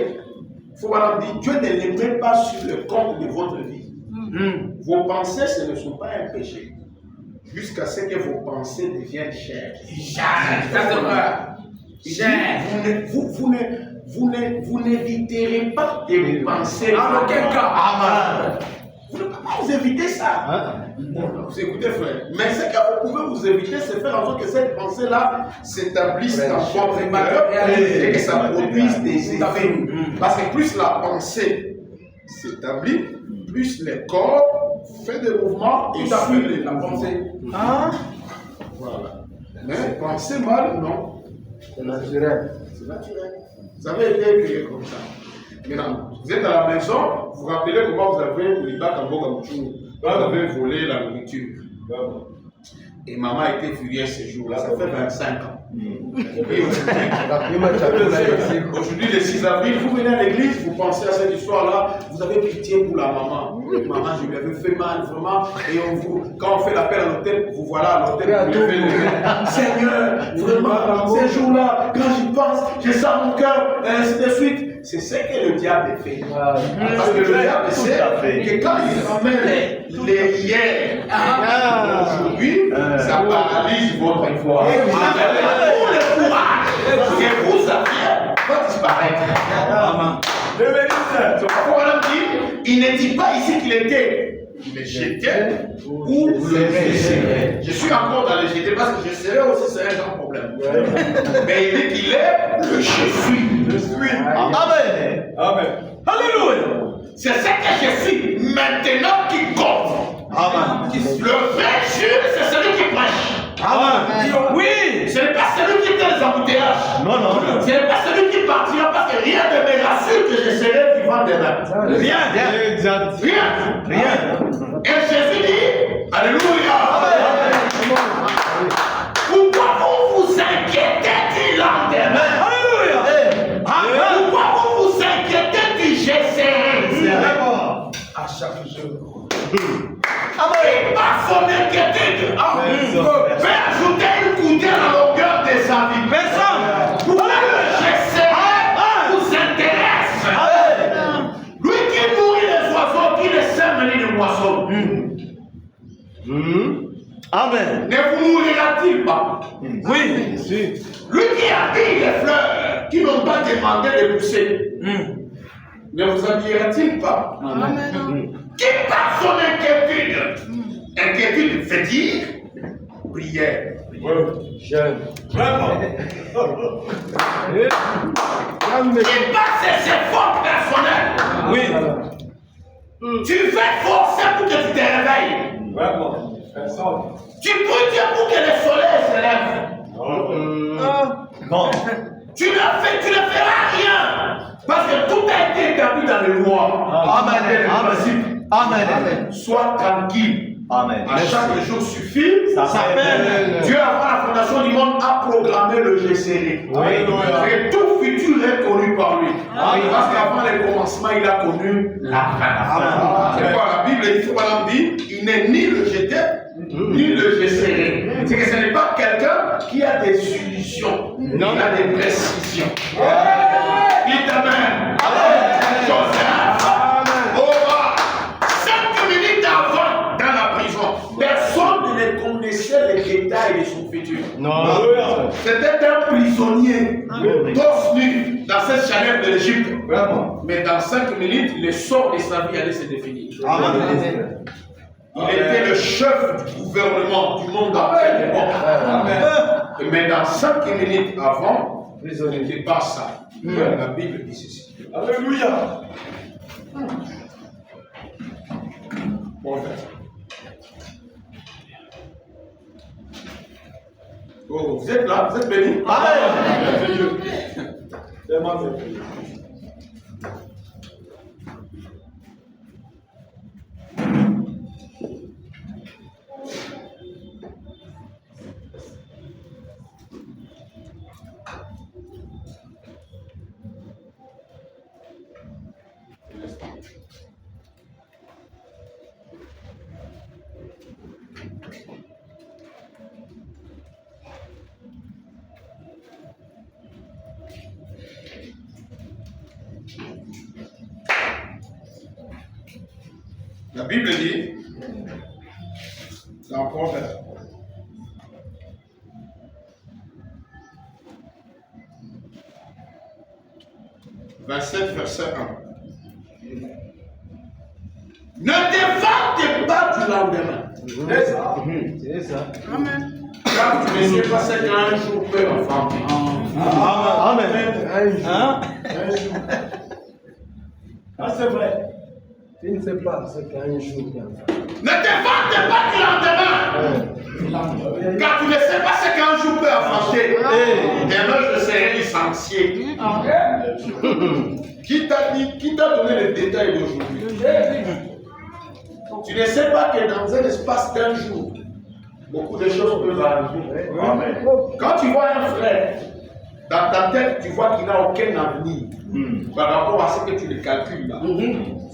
il faut vraiment dire, Dieu ne les met pas sur le compte de votre vie. Vos pensées, ce ne sont pas un péché. Jusqu'à ce que vos pensées deviennent chères. Vous n'éviterez pas de penser à aucun cas. Vous ne pouvez pas vous éviter ça. Vous écoutez, frère. Mais ce que vous pouvez vous éviter, c'est faire en sorte que cette pensée-là s'établisse dans votre cœur et que ça produise des effets. Parce que plus la pensée s'établit, plus le corps fait des mouvements et suit la pensée. Voilà. Mais penser mal, non. C'est naturel. C'est naturel. Vous avez été créé comme ça. Maintenant, vous êtes à la maison, vous vous rappelez comment vous avez vous avez volé la nourriture. Et maman a été furieuse ce jour-là, ça fait 25 ans. Aujourd'hui, le 6 avril, vous venez à l'église, vous pensez à cette histoire-là, vous avez pitié pour la maman. Maman, je lui avais fait mal, vraiment. Et quand on fait l'appel à l'hôtel, vous voilà à l'hôtel, vous levez le main. Seigneur, vraiment, ces jours-là, quand j'y pense, je sens mon cœur, et ainsi de suite. C'est ce que le diable fait. Parce que le diable sait que quand il ramène les hier aujourd'hui, ça paralyse votre foi. Et vous avez tout le courage que vous avez va disparaître. Il ne dit pas ici qu'il était. Il le jetait ou le laisserait. Je suis encore dans le jeter parce que je serai aussi, c'est un grand problème. Mais il dit qu'il est le je suis. Amen. Alléluia. C'est ce que je suis maintenant qui compte. Amen. Le vrai Dieu, c'est celui qui prêche. Amen. Oui. Ce n'est pas celui qui fait les embouteillages. Non. Ce n'est pas celui qui partira parce que rien ne me rassure que je serai vivant demain. Rien. Et Jésus dit, Alléluia. Pourquoi vous vous inquiétez du lendemain? Alléluia. Pourquoi vous vous inquiétez du je serai? À chaque jour. Et par son inquiétude, peut ajouter une coudée à la longueur de sa vie. Personne. Pourquoi le je serai vous intéresse? Lui qui nourrit les oiseaux, qui les sème ni les moissons. Amen. Ne vous nourrira-t-il pas? Oui. Lui qui habille les fleurs, qui n'ont pas demandé de pousser. ne vous habillera-t-il pas? Amen. Qui par son inquiétude, inquiétude veut dire prière. Jeune. Vraiment. Qui par ses efforts personnels, Oui. tu fais forcer pour que tu te réveilles. Vraiment. Personne. Tu peux dire pour que le soleil se lève. Non. Tu ne feras rien. Parce que tout a été établi dans le loi. Amen. Amen. Sois tranquille. Amen. À chaque jour suffit. Ça s'appelle. Dieu, avant la fondation du monde, a programmé le GCD. Et tout futur est connu par lui. Parce qu'avant le commencement, il a connu la fin. C'est quoi la Bible? Il faut pas dire, il n'est ni le GT, ni le GCD. C'est que ce n'est pas quelqu'un qui a des solutions. Il a des précisions. Dites Amen. Joseph. Aura 5 minutes avant dans la prison. Personne ne connaissait les détails de son futur. Non. C'était un prisonnier, torse nu, dans cette chaleur de l'Égypte. Mais dans 5 minutes, le sort de sa vie allait se définir. Amen. Il était le chef du gouvernement du monde entier. Mais dans 5 minutes avant, ce n'était pas ça. La Bible dit ceci. Alléluia. Bon, oh, vous êtes là, vous êtes bénis. Merveilleux. Tellement merveilleux. La Bible dit, dans Proverbe, verset 1. Ne te vante pas du lendemain. C'est ça. Amen. Car tu ne sais pas ce qu'un jour peut enfanter. Amen. Hein? Ah, c'est vrai. Tu ne sais pas ce qu'un jour vient. Ne te vante pas du lendemain. Car tu ne sais pas ce qu'un jour peut enfanter. Demain, je serai licencié. Qui t'a donné les détails d'aujourd'hui? Tu ne sais pas que dans un espace d'un jour, beaucoup de choses peuvent arriver. Amen. Quand tu vois un frère, dans ta tête, tu vois qu'il n'a aucun avenir par rapport à ce que tu le calcules là.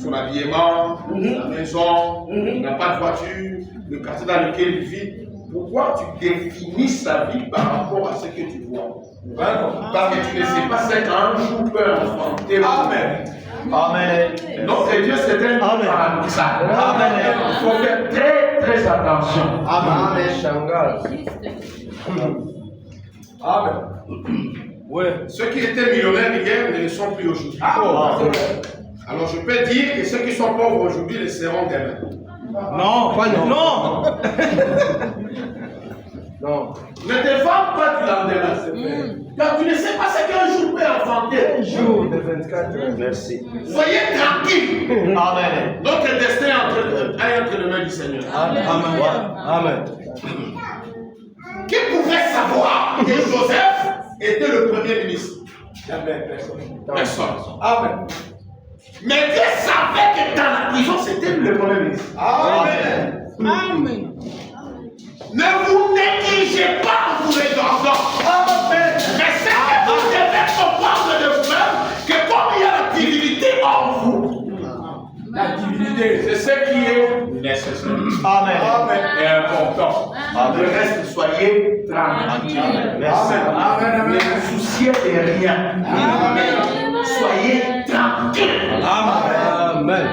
Son habillement, la maison, il n'a pas de voiture, le quartier dans lequel il vit. Pourquoi tu définis sa vie par rapport à ce que tu vois? Parce que tu ne sais pas ce qu'un jour peut enfanter. Amen. Amen. Notre Dieu, c'est un paradoxal. Amen. Il faut faire très très attention. Amen. Shanghai. Amen. Ouais. Ceux qui étaient millionnaires hier ne le sont plus aujourd'hui. Alors je peux dire que ceux qui sont pauvres aujourd'hui le seront demain. Non. Non. Non. Ne te vante pas du lendemain. Car tu ne sais pas ce qu'un jour peut enfanter. Jour de 24 heures. Merci. Soyez tranquilles. Amen. Notre destin est entre les mains du Seigneur. Amen. Amen. Qui pouvait savoir que Joseph était le premier ministre? Jamais personne. Personne. Amen. Mais Dieu savait que dans la prison, c'était le premier ministre. Amen. Amen. Ne vous négligez pas en vous regardant. Mais c'est que vous devez comprendre de vous-même que comme il y a la divinité en vous, La divinité. c'est ce qui est nécessaire. Amen. Et important. Le reste, soyez tranquilles. Merci. Ne vous souciez de rien. Soyez tranquilles. Amen.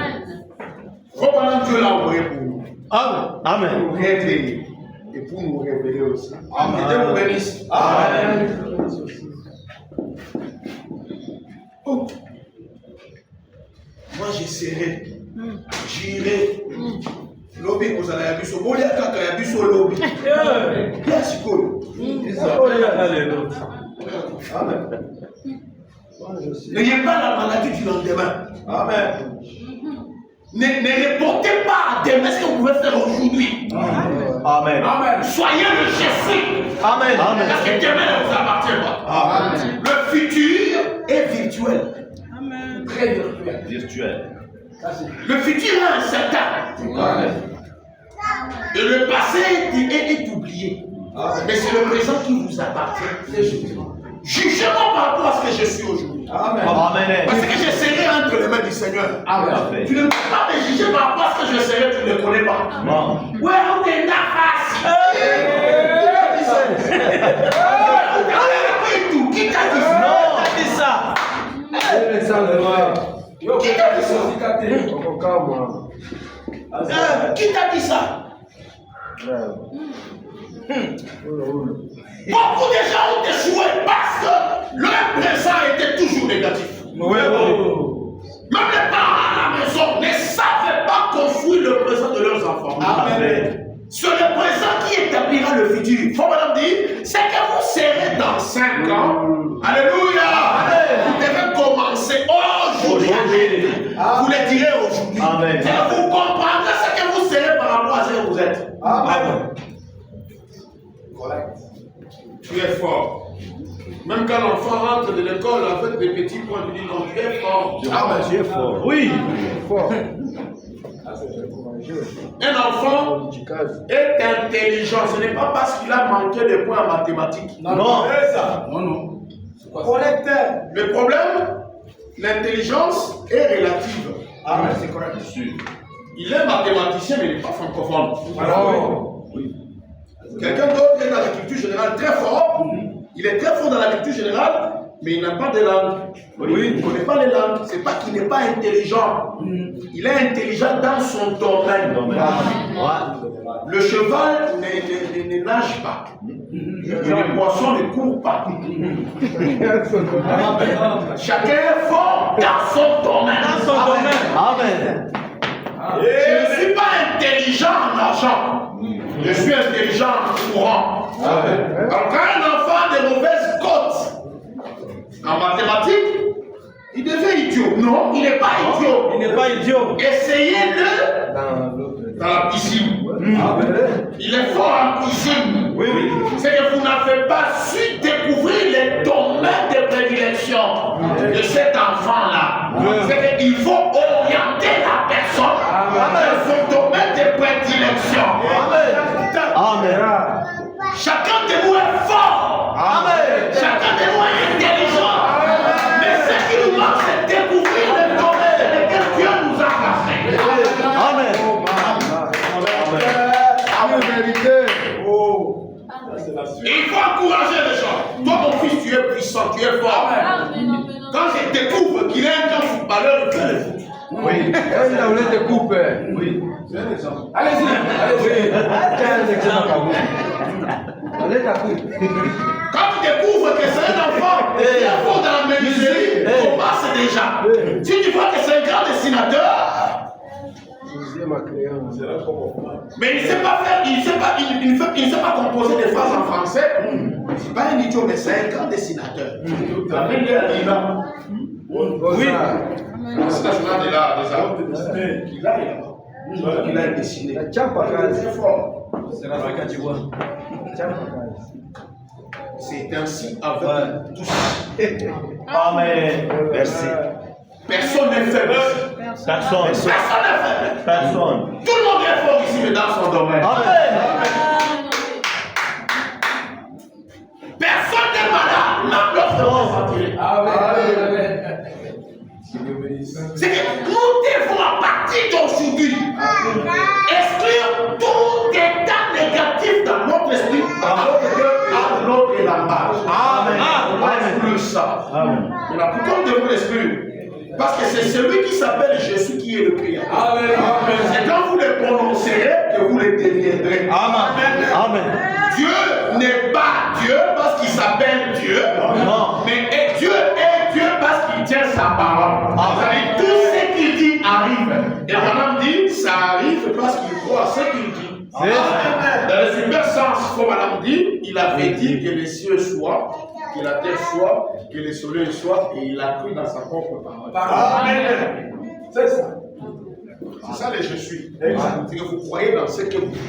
Comment Dieu l'a envoyé pour nous? Amen. Pour nous réveiller et pour nous révéler aussi. Amen. Dieu vous bénisse. Amen. Oh. j'essaierai. J'irai. Lobby, vous allez à Bisso. Bon, il y a caca, il y a Bisso lobby. Il y a Chico. Amen. N'ayez pas la maladie du lendemain. Amen. Ne reportez pas à demain ce que vous pouvez faire aujourd'hui. Amen. Amen. Soyez le chef. Amen. Parce que demain ne vous appartient pas. Amen. Le futur est virtuel. Amen. Très virtuel. Virtuel. Le futur est incertain. Amen. Et le passé est oublié. Amen. Mais c'est le présent qui vous appartient. Jugez-moi par rapport à ce que je suis aujourd'hui. Amen. Parce que je serai entre les mains du Seigneur. Amen. Tu ne peux pas me juger par rapport à ce que je serai, tu ne le connais pas. Ouais, on est nafas. Qui t'a dit ça? Non, c'est ça. Qui t'a dit ça? Qui t'a dit ça? Beaucoup de gens ont échoué parce que leur présent était toujours négatif. Même les parents à la maison ne savaient pas construire le présent de leurs enfants. Amen. C'est le présent qui établira le futur. Faut madame dire, c'est que vous serez dans 5 ans. Alléluia. Vous devez commencer aujourd'hui. Vous le direz aujourd'hui. Amen. Et vous comprendrez ce que vous serez par rapport à ce que vous êtes. Amen. Correct. Tu es fort. Même quand l'enfant rentre de l'école avec des petits points, tu dis non, tu es fort. Tu es fort. Oui. Fort. Un enfant est intelligent. Ce n'est pas parce qu'il a manqué de points en mathématiques. Non. Non. Correct. Le problème, l'intelligence est relative. Amen, c'est correct. Il est mathématicien, mais il n'est pas francophone. Oui. Quelqu'un d'autre est dans la culture générale très fort. Il est très fort dans la culture générale, mais il n'a pas de langue. Il ne connaît pas les langues. Ce n'est pas qu'il n'est pas intelligent. Il est intelligent dans son domaine. Le cheval ne nage pas. Le poisson ne court pas. Chacun est fort dans son domaine. Amen. Je ne suis pas intelligent en argent. Je suis intelligent en courant. Donc quand un enfant a de mauvaises cotes en mathématiques, il devient idiot. Non, il n'est pas idiot. Il n'est pas idiot. Essayez-le dans la piscine. Il est fort en piscine. Oui. C'est que vous n'avez pas su découvrir les domaines de prédilection de cet enfant-là. C'est qu'il faut orienter la personne dans son domaine de prédilection. Amen. Chacun de nous est fort. Chacun de nous est intelligent. Mais ce qui nous manque, c'est découvrir les domaines dans lesquels Dieu nous a placés. Amen. Il faut encourager les gens. Toi, mon fils, tu es puissant, tu es fort. Quand je découvre qu'il est un grand footballeur, il fait le foot. Oui. Elle voulait te couper. Oui. Allez-y. Quand tu découvres que c'est un enfant qui est fort dans la menuiserie, on passe déjà. Si tu vois que c'est un grand dessinateur, mais il ne sait pas faire, il ne sait pas composer des phrases en français. C'est pas un idiot, mais c'est un grand dessinateur. Oui. C'est la journée de l'art, des arts. Il a dessiné. C'est fort. C'est l'Afrique du Roi. C'est ainsi avec tous. Amen. Merci. Personne n'est faible. Personne. Personne n'est faible. Personne. Tout le monde est fort ici, mais dans son domaine. Amen. Personne n'est malade. Même l'autre. C'est que nous devons, à partir d'aujourd'hui, exclure tout état négatif dans notre esprit, dans notre langage. Amen. Plus ça. Maintenant, pourquoi nous devons l'exclure? Parce que c'est celui qui s'appelle Jésus qui est le Créateur. C'est quand vous le prononcerez que vous le deviendrez. Amen. Dieu n'est pas Dieu parce qu'il s'appelle Dieu. Mais Dieu est Dieu parce qu'il tient sa parole. Tout ce qu'il dit Et madame dit, ça arrive parce qu'il croit à ce qu'il dit. Dans le super sens, comme madame dit, il avait dit que les cieux soient, que la terre soit, que le soleil soit, et il a cru dans sa propre parole. Amen. C'est ça. C'est ça les je suis. C'est que vous croyez dans ce que vous dites.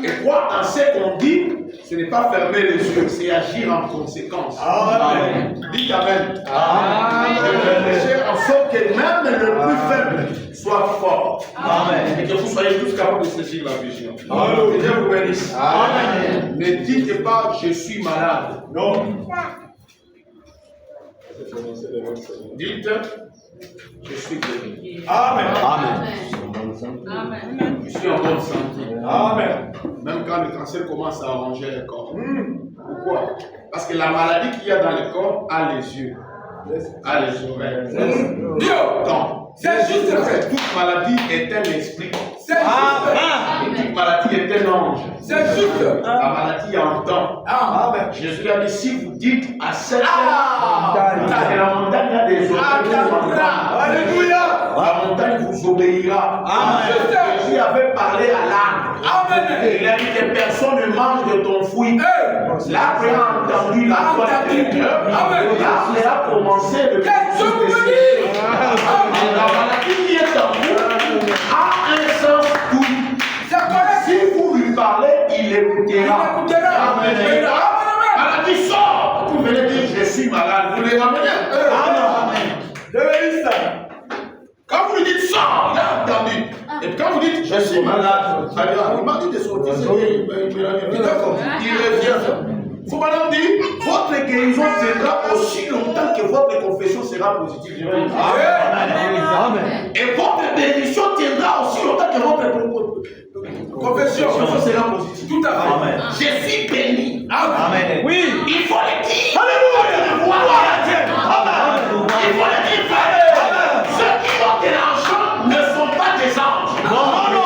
Et croire dans ce qu'on dit, ce n'est pas fermer les yeux, c'est agir en conséquence. Amen. Dites Amen. Amen. Faire en sorte que même le plus faible soit fort. Amen. Et que vous soyez tous capables de saisir la vision. Amen. Que Dieu vous bénisse. Amen. Ne dites pas je suis malade. Non. Dites je suis guéri. Amen. Amen. Je suis en bonne santé. Amen. Même quand le cancer commence à arranger le corps. Pourquoi? Parce que la maladie qu'il y a dans le corps a les yeux, a les oreilles. Donc, C'est juste fait. toute maladie est un esprit. C'est juste. Toute maladie est un ange. C'est juste. La maladie entend. Amen. Jésus a dit, si vous dites à cette montagne, que la montagne a des oreilles, Alléluia. la montagne vous obéira. Jésus avait parlé à l'arbre. Amen. Il a dit que personne ne mange de ton fruit. L'arbre a entendu la voix de Dieu. L'arbre a commencé le processus de sélection. La maladie qui est en vous a un sens tout. Si vous lui parlez, il écoutera. Amen. Maladie sort. Vous venez dire je suis malade. Vous les ramenez. Amen. Quand vous lui dites sort, il a entendu. Et quand vous dites je suis malade, il m'a dit de sortir. Il revient. Faut maintenant dire, votre guérison tiendra aussi longtemps que votre confession sera positive. Amen. Et votre bénédiction tiendra aussi longtemps que votre confession sera positive. Tout à fait. Amen. Je suis béni. Amen. Oui. Il faut le dire. Alléluia. Il faut le dire. Ceux qui ont de l'argent ne sont pas des anges. Non. Ils ne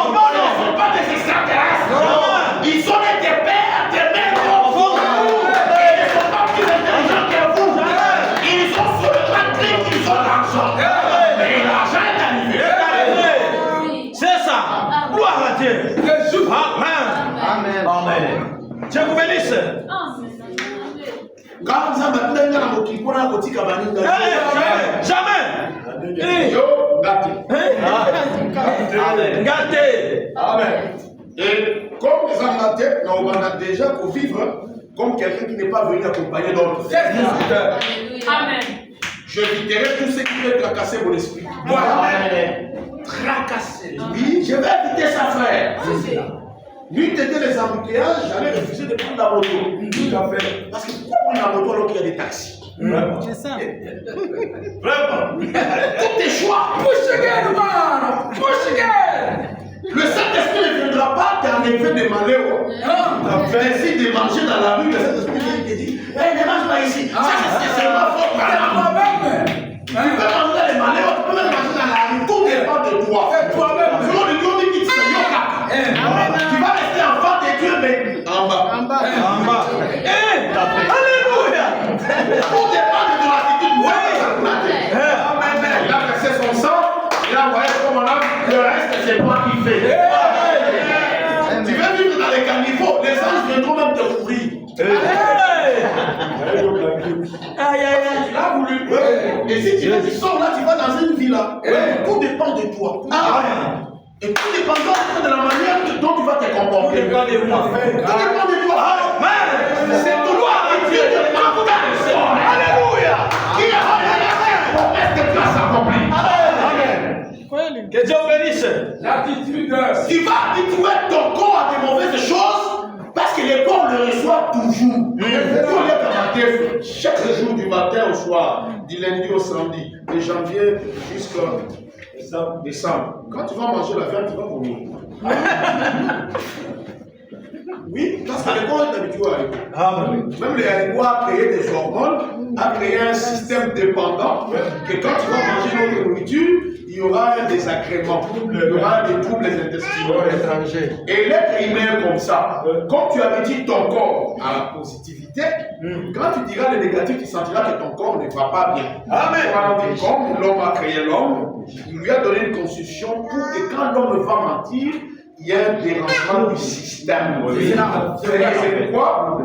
sont pas des extraterrestres. Non. Ils sont des pères, des mères comme vous. Ils ne sont pas plus intelligents que vous. Ils sont sur le train ils ont l'argent. Mais l'argent est arrivé. C'est ça. Gloire à Dieu. Amen. Amen. Dieu vous bénisse. Quand vous avez un homme qui prend un petit cabanon, Jamais. yo, gâté. Gâté. Amen. Et comme les hommes gâtés, on a déjà pour vivre comme quelqu'un qui n'est pas venu accompagner d'autres. Amen. Je éviterai tout ce qui peut tracasser mon esprit. Tracasser. Oui, je vais éviter ça, frère. Lui, t'étais les embouteillages, j'allais refuser de prendre la moto. Tout à fait. Parce que pourquoi prendre la moto alors qu'il y a des taxis? C'est ça. Vraiment. Tous tes choix. Push again, man. Push again. Le Saint-Esprit ne viendra pas t'enlever des malheurs. Merci de manger dans la rue, le Saint-Esprit te dit, hey, ne mange pas ici. Ça, c'est ma faute, madame. Tu peux manger les malheurs, tu peux même manger dans la rue. Tout dépend de toi. Selon le Dieu, on dit qu'il se yoka. Tu vas rester enfant de Dieu, mais en bas. Alléluia. Tout dépend de ton attitude. Il a versé son sang, il a envoyé son homme, le reste c'est toi qui fais. Tu veux vivre dans les caniveaux, les anges viendront même te couvrir. Il a voulu. Et si tu sors là, tu vas dans une villa. Tout dépend de toi. Et tout dépendant de la manière dont tu vas te comporter. Tout dépend de toi. C'est gloire à Dieu de m'entendre. Alléluia. Qui a promesse que tu as accompli. Amen. Que Dieu vous bénisse. L'attitude. Tu vas habituer ton corps à des mauvaises choses parce que le corps le reçoit toujours. Chaque jour du matin au soir, du lundi au samedi, de janvier jusqu'à décembre. Quand tu vas manger la viande, tu vas vomir. Oui, parce que le corps est habitué à haricots. Même les haricots a créé des hormones, a créé un système dépendant que quand tu vas manger notre nourriture, il y aura un désagrément, il y aura des troubles intestinaux étrangers. Et l'être humain comme ça, comme tu habitues ton corps à la positivité, Quand tu diras le négatif, tu sentiras que ton corps ne va pas bien. Amen. Comme l'homme a créé l'homme, il lui a donné une constitution pour que quand l'homme va mentir, il y a un dérangement du système. C'est pourquoi?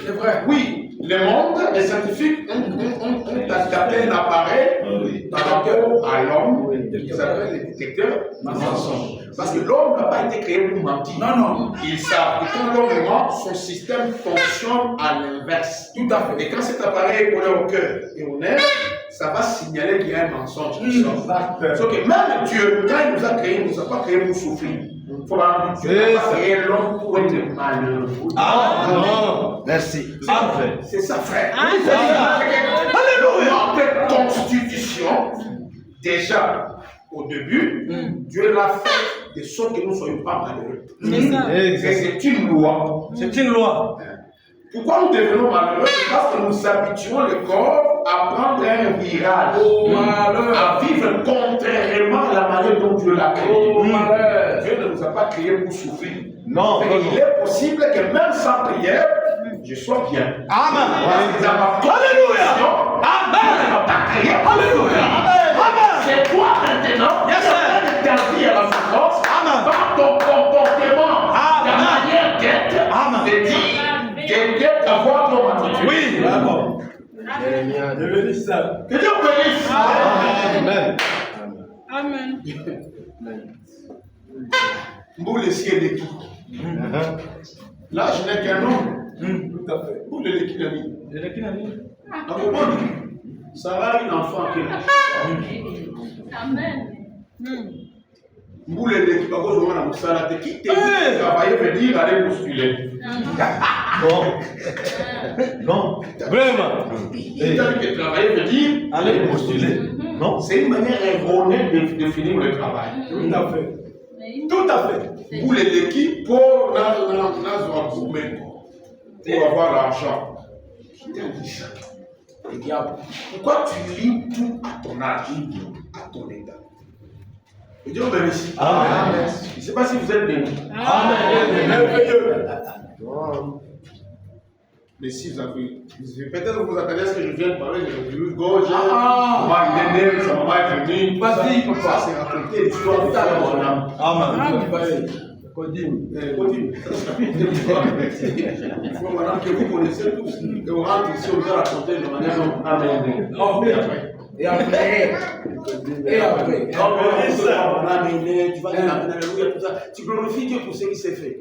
C'est vrai. Oui, le monde, les scientifiques ont adapté un appareil par rapport à l'homme qui s'appelle le détecteur mensonge. Parce que l'homme n'a pas été créé pour mentir. Non. Ils savent que quand l'homme ment, son système fonctionne à l'inverse. Tout à fait. Et quand cet appareil est collé au cœur et au nerf, ça va signaler qu'il y a un mensonge qui sort. Sauf que même Dieu, quand il nous a créé, il ne nous a pas créé pour souffrir. Il faut voir que Dieu n'a pas créé l'homme pour être malheureux. Ah, merci. Amen. C'est ça, frère. Alléluia. Notre constitution, déjà, au début, Dieu l'a fait de sorte que nous ne soyons pas malheureux. Et c'est une loi. C'est une loi. Pourquoi nous devenons malheureux? Parce que nous habituons le corps à prendre un virage, à vivre contrairement à la manière dont Dieu l'a créé. Dieu ne nous a pas créés pour souffrir. Non. Il est possible que même sans prière, je sois bien. Amen. Alléluia. Amen. Alléluia. Amen. C'est toi maintenant qui as interdit à la souffrance par ton comportement, ta manière d'être, de dire, d'avoir ton attitude. Oui. D'accord. Je veux dire ça. Que Dieu bénisse. Amen. Amen. Pour le ciel de qui? Là, je n'ai qu'un nom. Tout à fait. Pour le Lekinami. Sarah a un enfant qui Amen. Pour le Lekinami, parce que je vois qui te dit travailler veut dire aller postuler. Non. Vraiment. Il t'a dit que travailler veut dire Allez postuler. Non. c'est une manière erronée de définir le travail. Tout à fait. Tout à fait. Pour les équipes, pour avoir l'argent. Qui t'a dit ça? Pourquoi tu lis tout à ton âge, à ton état? Et Dieu bénisse. Amen. Je ne sais pas si vous êtes bénis. Amen. Mais si vous avez. Peut-être que vous attendez à ce que je vienne parler de gauche. Maman est née, sa maman est venue. Vas-y, Ça, c'est raconter l'histoire de ta âme. Amen. Continue. Il faut maintenant que vous connaissez tous. Et on rentre ici, on va raconter de manière non amen. Et après. Tu vas dire alléluia, tout ça. Tu glorifies Dieu pour ce qui s'est fait.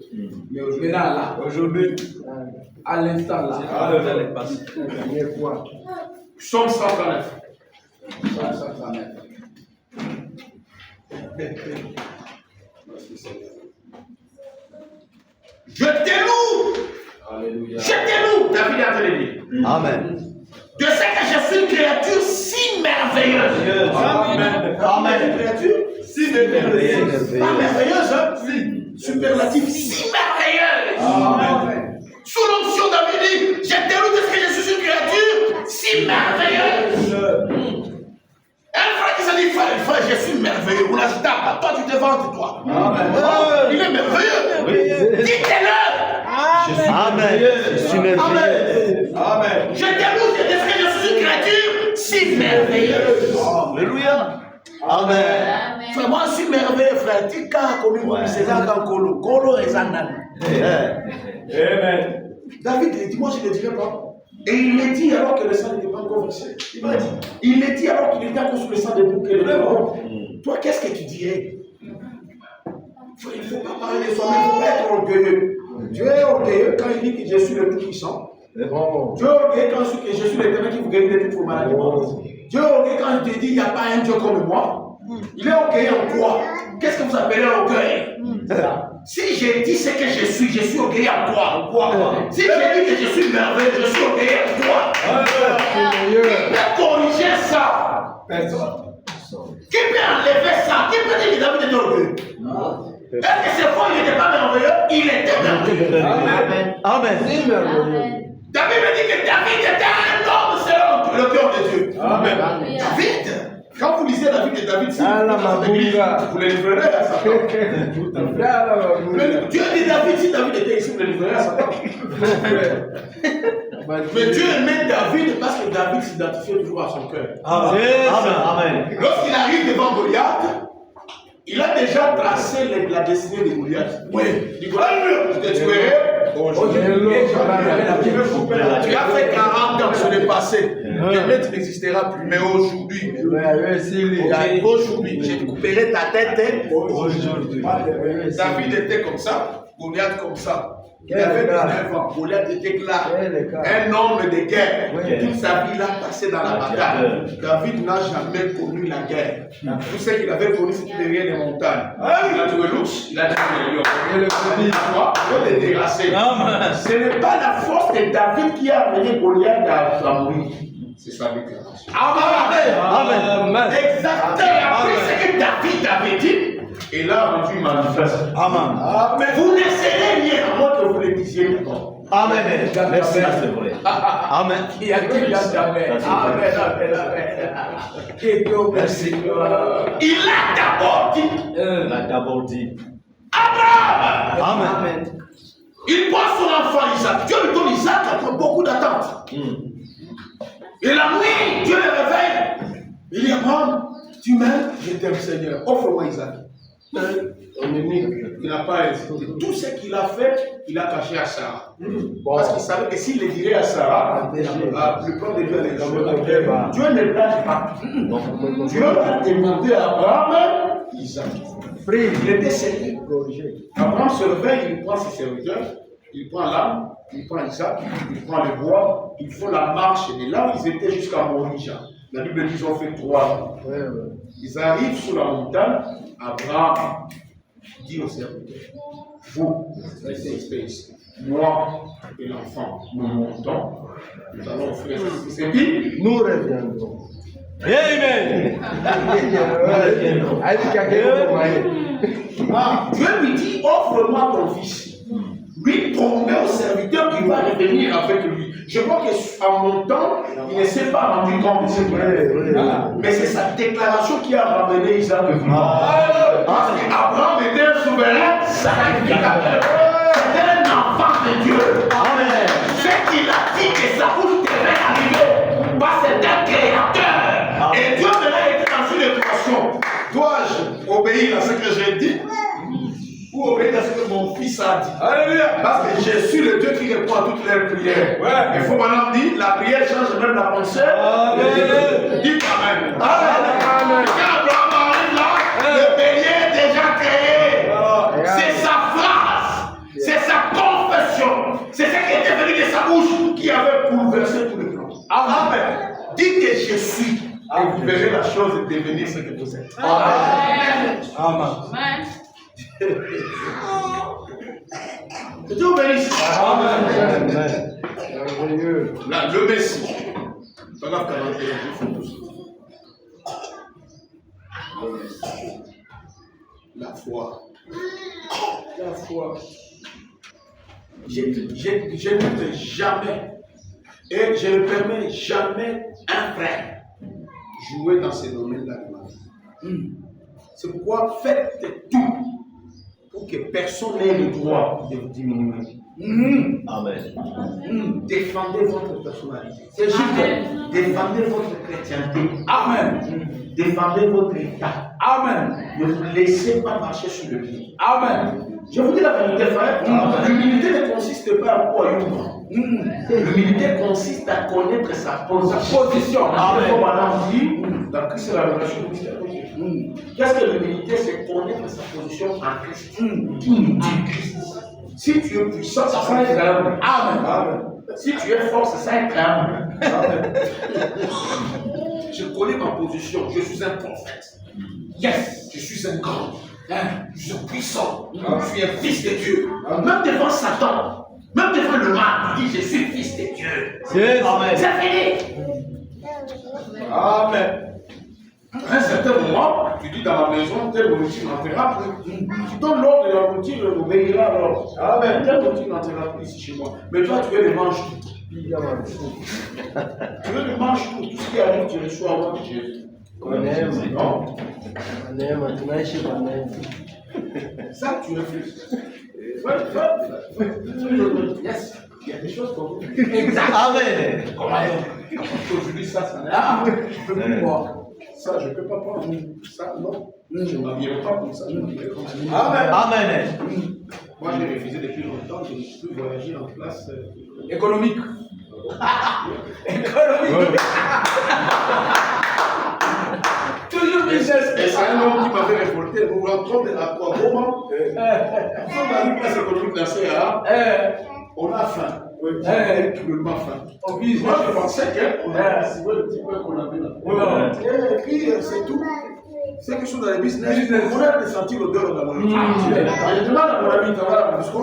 Mais aujourd'hui, à l'instant là, Psaume 139. Je t'éloue. Alléluia. Je t'éloue. David a fait le dire. Amen. Je sais que je suis une créature si merveilleuse. Amen. Amen. Une créature Si merveilleuse. pas merveilleuse, hein? Superlatif si merveilleuse. Amen. Sous l'onction David dit, je t'éloue de ce que je suis une créature si merveilleuse. Un frère qui se dit, frère, je suis merveilleux. On a dit, toi tu te vantes, toi. Amen. Il est merveilleux. Dites-le. Amen. Je suis merveilleux. Amen. Je t'éloue de ce que je suis une créature si merveilleuse. Alléluia. Amen. Frère, moi je suis merveilleux, frère. Tu as connu c'est là quand Kolo et Zanan. Amen. David il dit, moi je ne le dirai pas. Et il le dit alors que le sang n'était pas encore versé. Il le dit alors qu'il était encore sous le sang de bouquet de l'Europe. Toi, qu'est-ce que tu dirais? Il ne faut pas parler de soi-même, il ne faut pas être orgueilleux. Dieu est orgueilleux quand il dit que je suis le Tout-Puissant. Dieu est orgueilleux quand il dit que je suis l'Éternel qui vous guérit de toutes vos maladies. Dieu est orgueilleux quand il te dit qu'il n'y a pas un Dieu comme moi. Il est orgueilleux en quoi? Qu'est-ce que vous appelez orgueil? Si j'ai dit ce que je suis orgueilleux en quoi? Si j'ai dit que je suis merveilleux, je suis orgueilleux en quoi? Qui peut corriger ça? Qui peut enlever ça? Qui peut dire que David était orgueilleux? Est-ce que c'est faux, il n'était pas merveilleux? Il était merveilleux. Amen. David me dit que David était un homme selon le cœur de Dieu. Amen. David, quand vous lisez la vie de David, si vous le livrerez à Satan. Dieu dit David, si David était ici, vous le livrerez à Satan. Mais Dieu aimait David parce que David s'identifiait toujours à son cœur. Amen. Lorsqu'il arrive devant Goliath, il a déjà tracé la destinée de Goliath. Oui. Il dit Goliath, je te tuerai. Tu as fait 40 ans sur le passé. Demain, tu n'existeras plus. Mais aujourd'hui, je couperai ta tête. David était comme ça, Goliath comme ça. Il avait 19 ans. Goliath était là. Un homme de guerre. Toute sa vie, il a passé dans la bataille. David n'a jamais connu la guerre. Tout ce qu'il avait connu, c'était derrière les montagnes. Il a tué l'ours, il a tué le lion. Il a dégracé. Ce n'est pas la force de David qui a amené Goliath à mourir. C'est sa déclaration. Amen. Exactement. Après ce que David avait dit, et là, rendu manifeste. Amen. Mais vous ne serez rien à moins que vous le disiez maintenant. Amen. Merci, c'est vrai. Amen. Il y a qui là jamais. Amen. Merci. Il a d'abord dit. Abraham. Amen. Il prend son enfant Isaac. Dieu lui donne Isaac après beaucoup d'attente. Et la nuit, Dieu le réveille. Il dit Abraham, tu m'aimes, je t'aime Seigneur. Offre-moi Isaac. Il n'a pas hésité. Tout ce qu'il a fait, il a caché à Sarah. Parce qu'il savait que s'il le dirait à Sarah, le plan de Dieu allait jouer. Dieu ne blague pas. Dieu a demandé à Abraham Isaac. Il était sérieux. Abraham se réveille, il prend ses serviteurs, il prend l'âme, il prend Isaac, il prend le bois, ils font la marche. Et là où ils étaient jusqu'à Morija, la Bible dit qu'ils ont fait 3 ans. Ils arrivent sur la montagne. Abraham dit aux serviteurs, vous, restez ici. Moi et l'enfant, nous montons. Nous allons offrir ce service. Nous reviendrons. Amen. Dieu lui dit, offre-moi ton fils. Lui promet au serviteur qu'il va revenir avec lui. Je crois qu'en montant, il ne s'est pas rendu compte de ce qu'il a fait. Mais c'est sa déclaration qui a ramené Isaac de vie. Parce qu'Abraham était un souverain sacrificateur. C'était un enfant de Dieu. Amen. Ce qu'il a dit que sa bouche devait arriver. Parce que c'est un créateur. Et Dieu maintenant était dans une équation. Dois-je obéir à ce que j'ai dit? Ou obéir à ce que mon fils a dit. Alléluia. Parce que je suis le Dieu qui répond à toutes les prières. Il faut maintenant dire, la prière change même la pensée. Dites Amen. Amen. Quand Abraham arrive là, le bélier est déjà créé. C'est sa phrase. C'est sa confession. C'est ce qui était venu de sa bouche qui avait bouleversé tout le plan. Amen. Dites que je suis. Et vous verrez la chose devenir ce que vous êtes. Amen. Amen. Que Dieu bénisse. Amen. Le Messie. Pas grave, la foi. La foi. Je ne peux jamais, et je ne permets jamais un frère jouer dans ces domaines-là de ma vie. C'est pourquoi faites tout pour que personne n'ait le droit de vous diminuer. Amen. Défendez votre personnalité. C'est juste. Défendez votre chrétienté. Amen. Défendez votre état. Amen. Ne vous laissez pas marcher sur le pied. Amen. Je vous dis la vérité, frère. L'humilité ne consiste pas à quoi l'humilité consiste à connaître sa position. Amen. Comme on dit, dans Christ, c'est la révélation du mystère de Dieu. Qu'est-ce que l'humilité? C'est connaître sa position en Christ. Qui nous dit Christ? Si tu es puissant, ça sera être humble. Amen. Si tu es fort, ça sera être humble. Amen. Je connais ma position. Je suis un prophète. Yes, je suis un grand. Je suis puissant. Je suis un fils de Dieu. Même devant Satan, même devant le mal, il dit je suis fils de Dieu. Yes. Amen. C'est fini. Amen. À un certain moment, tu dis dans ma maison, telle nourriture n'entrera plus. Tu donnes l'ordre de la nourriture, elle obéira alors. Amen. Telle nourriture n'entrera plus ici chez moi. Mais toi, tu veux le manger tout. Tu veux le manger tout. Tout ce qui arrive, tu reçois au nom de Jésus. Non. Ça, tu refuses. Yes. Il y a des choses qu'on peut. Amen. Aujourd'hui, ça je peux plus voir. Ça, je ne peux pas prendre. Ça, non. Je ne m'habillerai pas comme ça. Je m'habillerai comme ça. Amen. Moi, j'ai refusé depuis longtemps de ne plus voyager en place Économique. Toujours business. Et c'est un homme qui m'avait révolté. Nous rentrons à quoi moment nous sommes dans une place économique dans CA. On a faim. Cruellement faim. Moi, je pensais qu'on avait ciblé le petit peu qu'on avait là. Et puis, c'est tout. C'est quelque chose dans les business. On a senti l'odeur de la nourriture. Je demande à mon ami de travailler à la Moscou.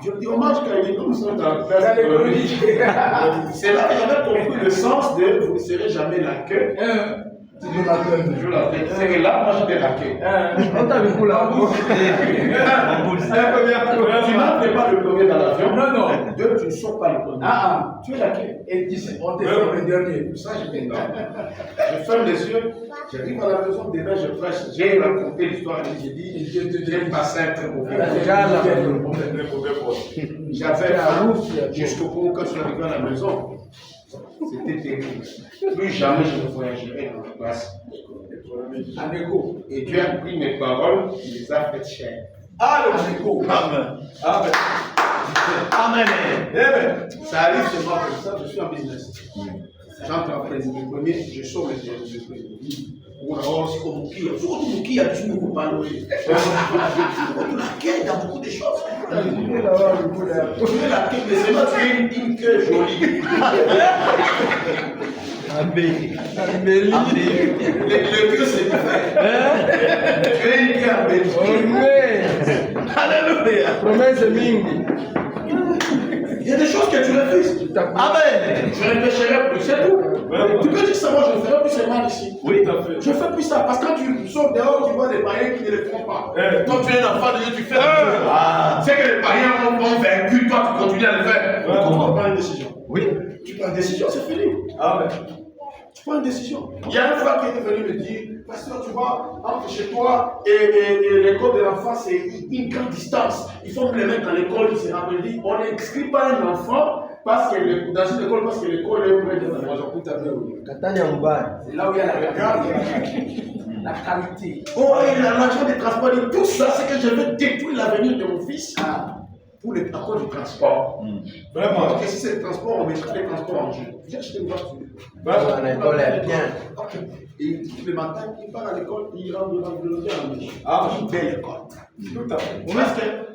Je lui dis, on mange quand il est nous sommes dans la place économique. C'est là que j'avais compris le sens de vous ne serez jamais la queue. Toujours la tête. C'est que là, moi j'étais raqué. On t'a vu pour la bourse. Tu n'entres pas le premier dans l'avion. Non. Deux, tu ne sors pas le premier. Tu es raqué. Et 10, on te fait le dernier. Ça, j'étais là. Je ferme les yeux. J'arrive à la maison, demain je prêche. J'ai raconté l'histoire et j'ai dit, j'ai passé un très mauvais J'avais faim jusqu'au point où quand je suis arrivé à la maison. C'était terrible. Plus jamais je ne voyagerai dans la place. Et Dieu a pris mes paroles, il les a faites chères. Amen. Ça arrive seulement comme ça, je suis en business. J'entre en président premier, je sors le premier. C'est comme Moukia. C'est comme Moukia, tu ne peux pas louer. Il y a beaucoup de choses. La queue, mais c'est pas une queue jolie. Le queue, c'est différent. Tu es une queue Alléluia. Promesse mingi. Il y a des choses que tu refuses. Amen. Je ne pécherai plus, c'est tout. Tu peux dire ça, moi je ne ferai plus ce mal ici. Oui, tout à fait. Je ne fais plus ça parce que quand tu sors dehors, tu vois des païens qui ne le font pas. Toi, tu es un enfant de Dieu, tu fais. C'est que les païens ont vaincu, toi, tu continues à le faire. Tu prends une décision. Oui. Tu prends une décision, c'est fini. Amen. Tu prends une décision. Il y a un frère qui est venu me dire, pasteur, tu vois, entre chez toi et l'école de l'enfant, c'est une grande distance. Il faut me les mettre dans l'école, il se rappelle. On n'inscrit pas un enfant parce que dans une école, parce que l'école est près de la maison. C'est là où il y a la qualité. Oh, et l'argent des transports, et tout ça, c'est que je veux détruire l'avenir de mon fils pour les accords du transport. Vraiment. Donc, si c'est le transport, on mettra les transports en jeu. J'ai acheté une voiture. L'école est bien. Et le matin, il part à l'école, il rentre devant le logis en nuit. Une belle école. Tout à fait.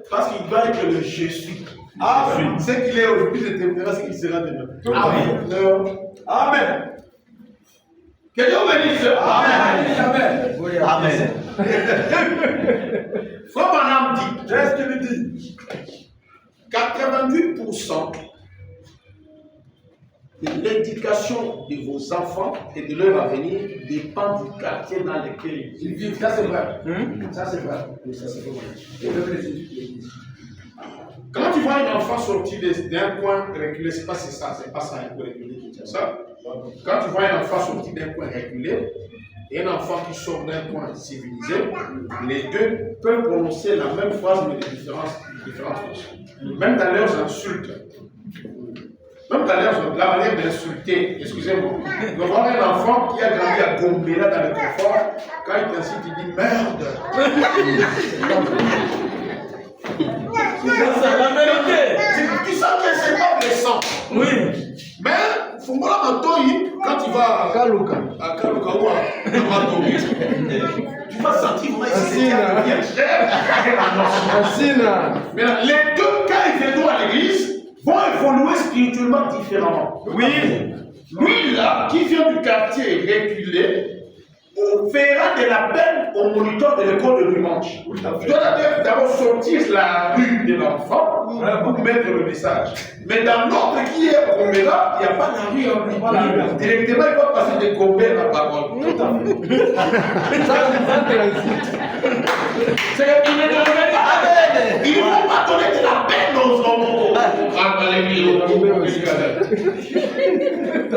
Parce qu'il doit être le je suis. Ce qu'il est aujourd'hui déterminera ce qu'il sera demain. Amen. Que Dieu bénisse. Amen. Amen. Frère Branham dit, qu'est-ce qu'il dit 88% de l'éducation de vos enfants et de leur avenir dépend du quartier dans lequel ils vivent. Ça c'est vrai. Ça c'est vrai. Oui, ça c'est vrai. Quand tu vois un enfant sortir d'un coin reculé, c'est pas ça, c'est pas ça un coin reculé qui tient ça. Quand tu vois un enfant sortir d'un coin reculé et un enfant qui sort d'un coin civilisé, les deux peuvent prononcer la même phrase mais de différentes façons. Même dans leurs insultes. Même dans la manière d'insulter, excusez-moi. Tu vas voir un enfant qui a grandi à Gombela dans le confort, quand il t'insulte, il dit merde. C'est la vérité. Tu sens que c'est pas blessant. Oui. Mais, Fungola Matoyi, quand tu vas à Kaluka ou à Matoyi, tu vas sentir vraiment ici, c'est bien cher. Mais les deux, quand ils viennent à l'église, vont évoluer spirituellement différemment. Oui. Lui, là, qui vient du quartier reculé, on verra de la peine au moniteur de l'école de dimanche. Tu dois d'abord sortir la rue de l'enfant pour mettre le message. Mais dans l'autre qui est au Gombela, il n'y a pas la rue. Directement, il va passer de Gombela à la parole. Ils ne vont pas donner de la peine aux hommes.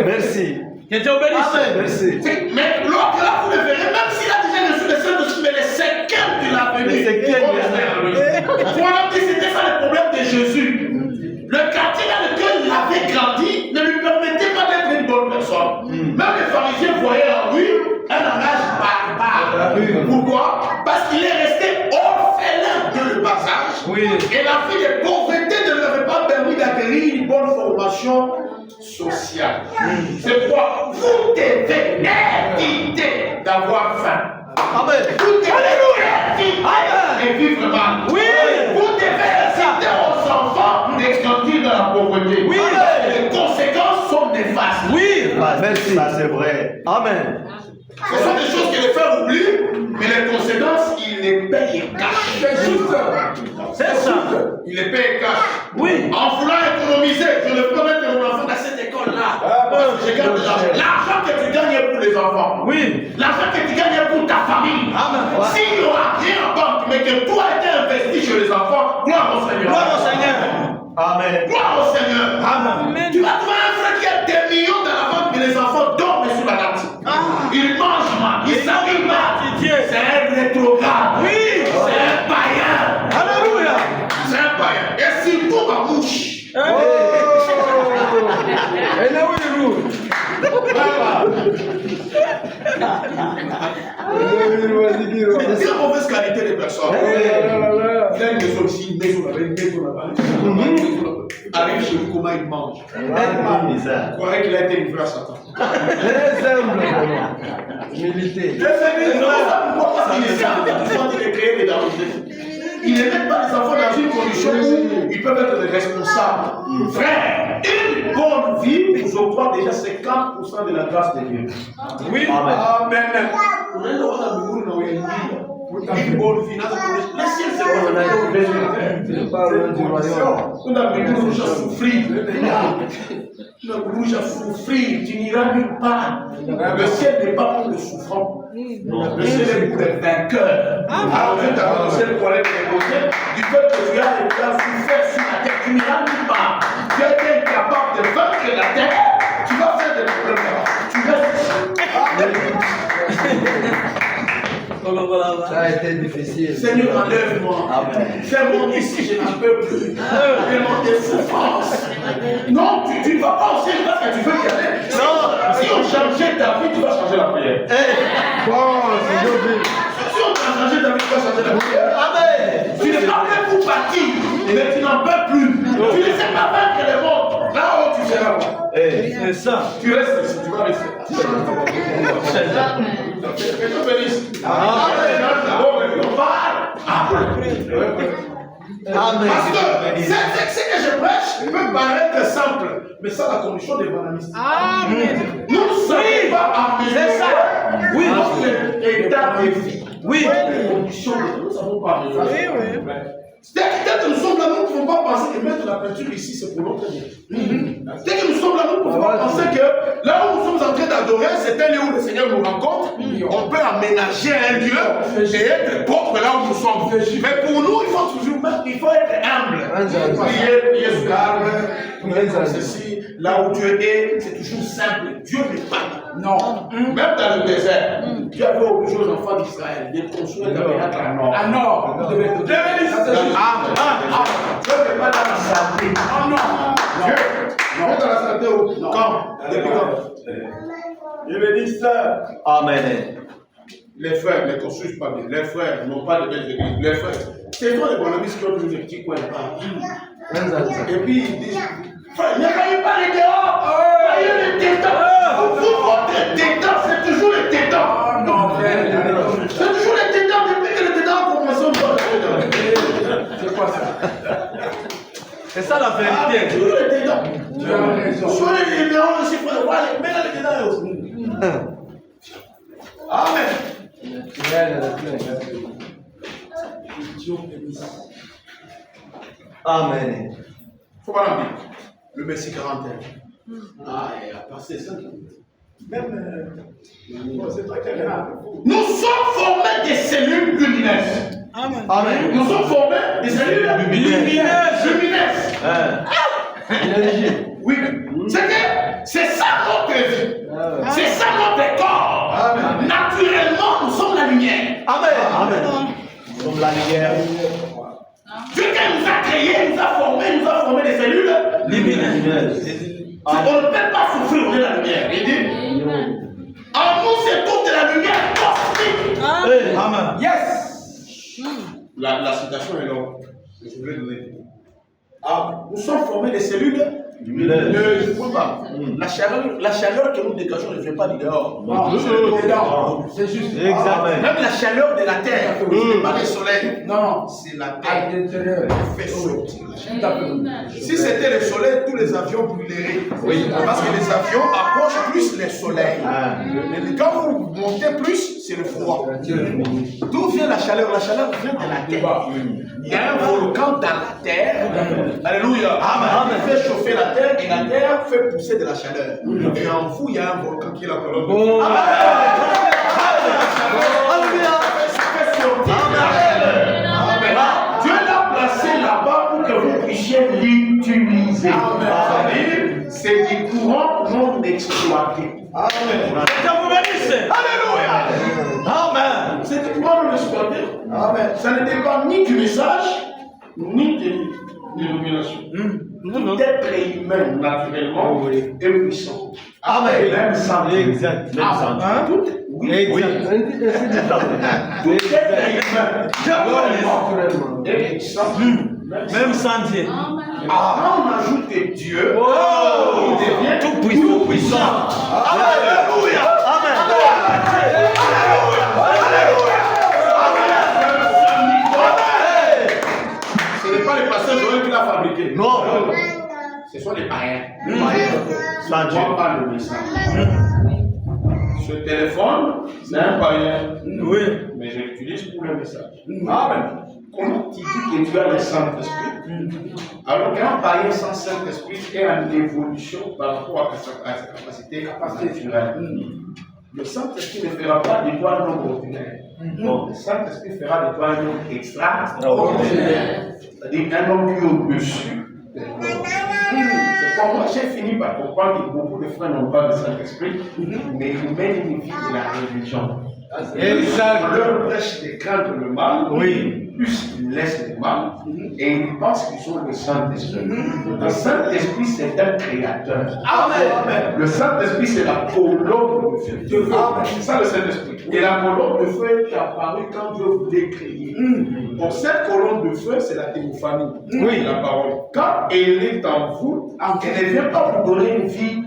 Merci. Que Dieu bénisse. Merci. Mais l'autre là, vous le verrez, même s'il a déjà reçu le Saint-Esprit, mais les séquelles de l'avenir. Voilà, c'était ça le problème de Jésus. Le quartier dans lequel Pourquoi? Parce qu'il est resté orphelin de le bas âge. Oui. Et la vie de pauvreté ne lui avait pas permis d'acquérir une bonne formation sociale. C'est pourquoi vous devez éviter d'avoir faim. Amen. Vous devez éviter et vivre mal. Oui. Vous devez inciter aux enfants d'exploiter dans la pauvreté. Oui. Les conséquences sont néfastes. Oui. Merci. Ça c'est vrai. Amen. Ce sont des choses que les frères oublient, mais les conséquences, ils les payent cash. C'est juste. C'est ça. Ils les payent cash. Oui. En voulant économiser, je ne peux mettre mon enfant dans cette école-là. Parce que je garde de l'argent. L'argent que tu gagnes est pour les enfants. Oui. L'argent que tu gagnes est pour ta famille. Amen. S'il n'y aura rien en banque, mais que tout a été investi chez les enfants, gloire au Seigneur. Gloire au Seigneur. Amen. Gloire au Seigneur. Amen. Tu vas trouver un frère qui a des millions dans la banque, mais les enfants dorment sur la natte. Ils mangent mal, ils s'habillent mal. C'est un rétrograde. Oui. C'est un païen. Alléluia. C'est un païen. Et surtout ma mouche. Et là où il roule. C'est une mauvaise qualité de personne. Il a une maison ici, une maison là-bas, une maison là-bas. Arrive chez lui, comment il mange. Misère. Il croirait qu'il a été livré à Satan. Très humble. Humilité. Ils ne mettent pas les enfants dans une condition où ils peuvent être des responsables. Frère, une bonne vie vous octroie déjà 50% de la grâce de Dieu. Oui. Amen. Une bonne vie. Le ciel, c'est quoi? On a besoin de souffrir. Nous allons souffrir, tu n'iras nulle part. Le ciel n'est pas pour les souffrants. Le ciel est pour les vainqueurs. Alors Dieu t'a annoncé le problème du fait que tu as souffert sur la terre, tu n'iras nulle part. Tu as été incapable de vaincre la terre, tu vas faire des problèmes. Tu restes. Ça a été difficile. Seigneur, enlève-moi. Fais-moi ici, je n'en peux plus. Fais-moi des souffrances. Non, tu ne vas pas aussi parce que tu veux y aller. Non, si on changeait ta vie, tu vas changer la prière. Bon, c'est joli. Si on a changé ta vie, tu vas changer la prière. Amen. Tu n'es pas fait pour partir, mais tu n'en peux plus. Tu ne sais pas vaincre les mondes. Là où tu seras. C'est ça. Tu restes ici, tu vas rester. Que Dieu bénisse. Amen. On parle. Amen. Parce que ce que je prêche peut paraître simple, mais ça, la condition des bonamistes. Nous ne sommes pas améliorer. C'est ça. Oui. Notre état de vie. Oui. Les conditions de vie. Nous ne savons pas améliorer. Dès que nous sommes là, nous ne pouvons pas penser que mettre la peinture ici, c'est pour notre bien. Dès que nous sommes là, nous ne pouvons pas penser que là où nous sommes en train d'adorer, c'est un lieu où le Seigneur nous rencontre. On peut aménager un lieu et être propre là où nous sommes. Mais pour nous, il faut être humble. Prier sur l'arbre, prier comme ceci. Là où Dieu est, c'est toujours simple. Dieu n'est pas. Non. Même dans le désert, Dieu avait obligé aux enfants d'Israël de construire un tabernacle à nord. À nord. Dieu n'est pas dans la santé. Oh non. Dieu est dans la santé où? Quand? Depuis quand? Je me dis ça. Amen. Les frères ne construisent pas bien. Les frères n'ont pas de belles églises. Les frères, c'est toi les bonhommes qui ont plus de petits coins. Et puis ils disent, frère, ne voyez pas les dehors. Voyez les tétans. Votre tétans, c'est toujours les tétans. Non, c'est toujours les tétans. Depuis que les tétans ont commencé, on voit les tétans. C'est quoi ça? C'est ça la vérité. Toujours les tétans. Tu as raison. Soit les tétans aussi, il faut voir les tétans aussi. Amen. Amen. Faut pas l'en dire. Le Messie 41. Ah, il a passé 5 minutes. Même. C'est pas qu'il y a. Nous sommes formés des cellules lumineuses. Amen. Nous sommes formés des cellules lumineuses. Oui. C'est ça notre vie. C'est ça notre corps. Naturellement, nous sommes la lumière. Amen. Nous sommes la lumière. Dieu qui nous a créés, nous a formé des cellules lumineuses. On ne peut pas souffrir de la lumière. Il dit, en nous, c'est toute la lumière cosmique. Amen. Yes. La citation est longue. Je voulais donner. Nous sommes formés des cellules lumineuses. La chaleur que nous dégageons ne vient pas du dehors. C'est juste. Exactement. Même la chaleur de la terre, ce n'est pas le soleil. Non. C'est la terre qui fait sortir la chaleur. Si Si c'était le soleil, tous les avions brûleraient. Oui. Parce que les avions approchent plus le soleil. Mais quand vous montez plus, c'est le froid. D'où vient la chaleur? La chaleur vient de la terre. Il y a un volcan dans la terre. Alléluia. Amen. Il fait chauffer la terre et la terre fait pousser de la chaleur. Et en vous, il y a un volcan qui est la colonne. Amen. Dieu l'a placé là-bas pour que vous puissiez l'utiliser. C'est des courants non exploités. Alléluia. Amen. C'est des courants non exploités. Ça ne dépend ni du message, ni de l'illumination. Tout être humain, naturellement, est puissant. Amen. Même sans Exact. Même sans Tout être humain est puissant. Même sans Dieu. Avant, on ajoute Dieu. Il devient tout puissant. Alléluia. Amen. Ce n'est pas le pasteur Joël qui l'a fabriqué. Non. Ce sont les païens. Sans Je Dieu. ne vois pas le message. Ce téléphone, c'est un païen. Oui. Mais je l'utilise pour le message. Amen. Comment tu dis que tu as le Saint-Esprit alors qu'un païen sans Saint-Esprit est en évolution par rapport à sa capacité naturelle? Le Saint-Esprit ne fera pas de toi un homme ordinaire. Le Saint-Esprit fera de toi un homme extraordinaire. C'est-à-dire un homme qui est au-dessus. C'est pour moi, j'ai fini par comprendre que beaucoup de frères n'ont pas le Saint-Esprit, mais ils mènent une vie de la religion. On leur prêche de craindre le mal, plus ils laissent le mal, et ils pensent qu'ils ont le Saint-Esprit. Le Saint-Esprit, c'est un créateur. Amen. Le Saint-Esprit, c'est la colonne de feu. C'est ça le Saint-Esprit. Et la colonne de feu est apparue quand Dieu voulait créer. Pour cette colonne de feu, c'est la théophanie, la parole. Quand elle est en vous, elle ne vient pas vous donner une vie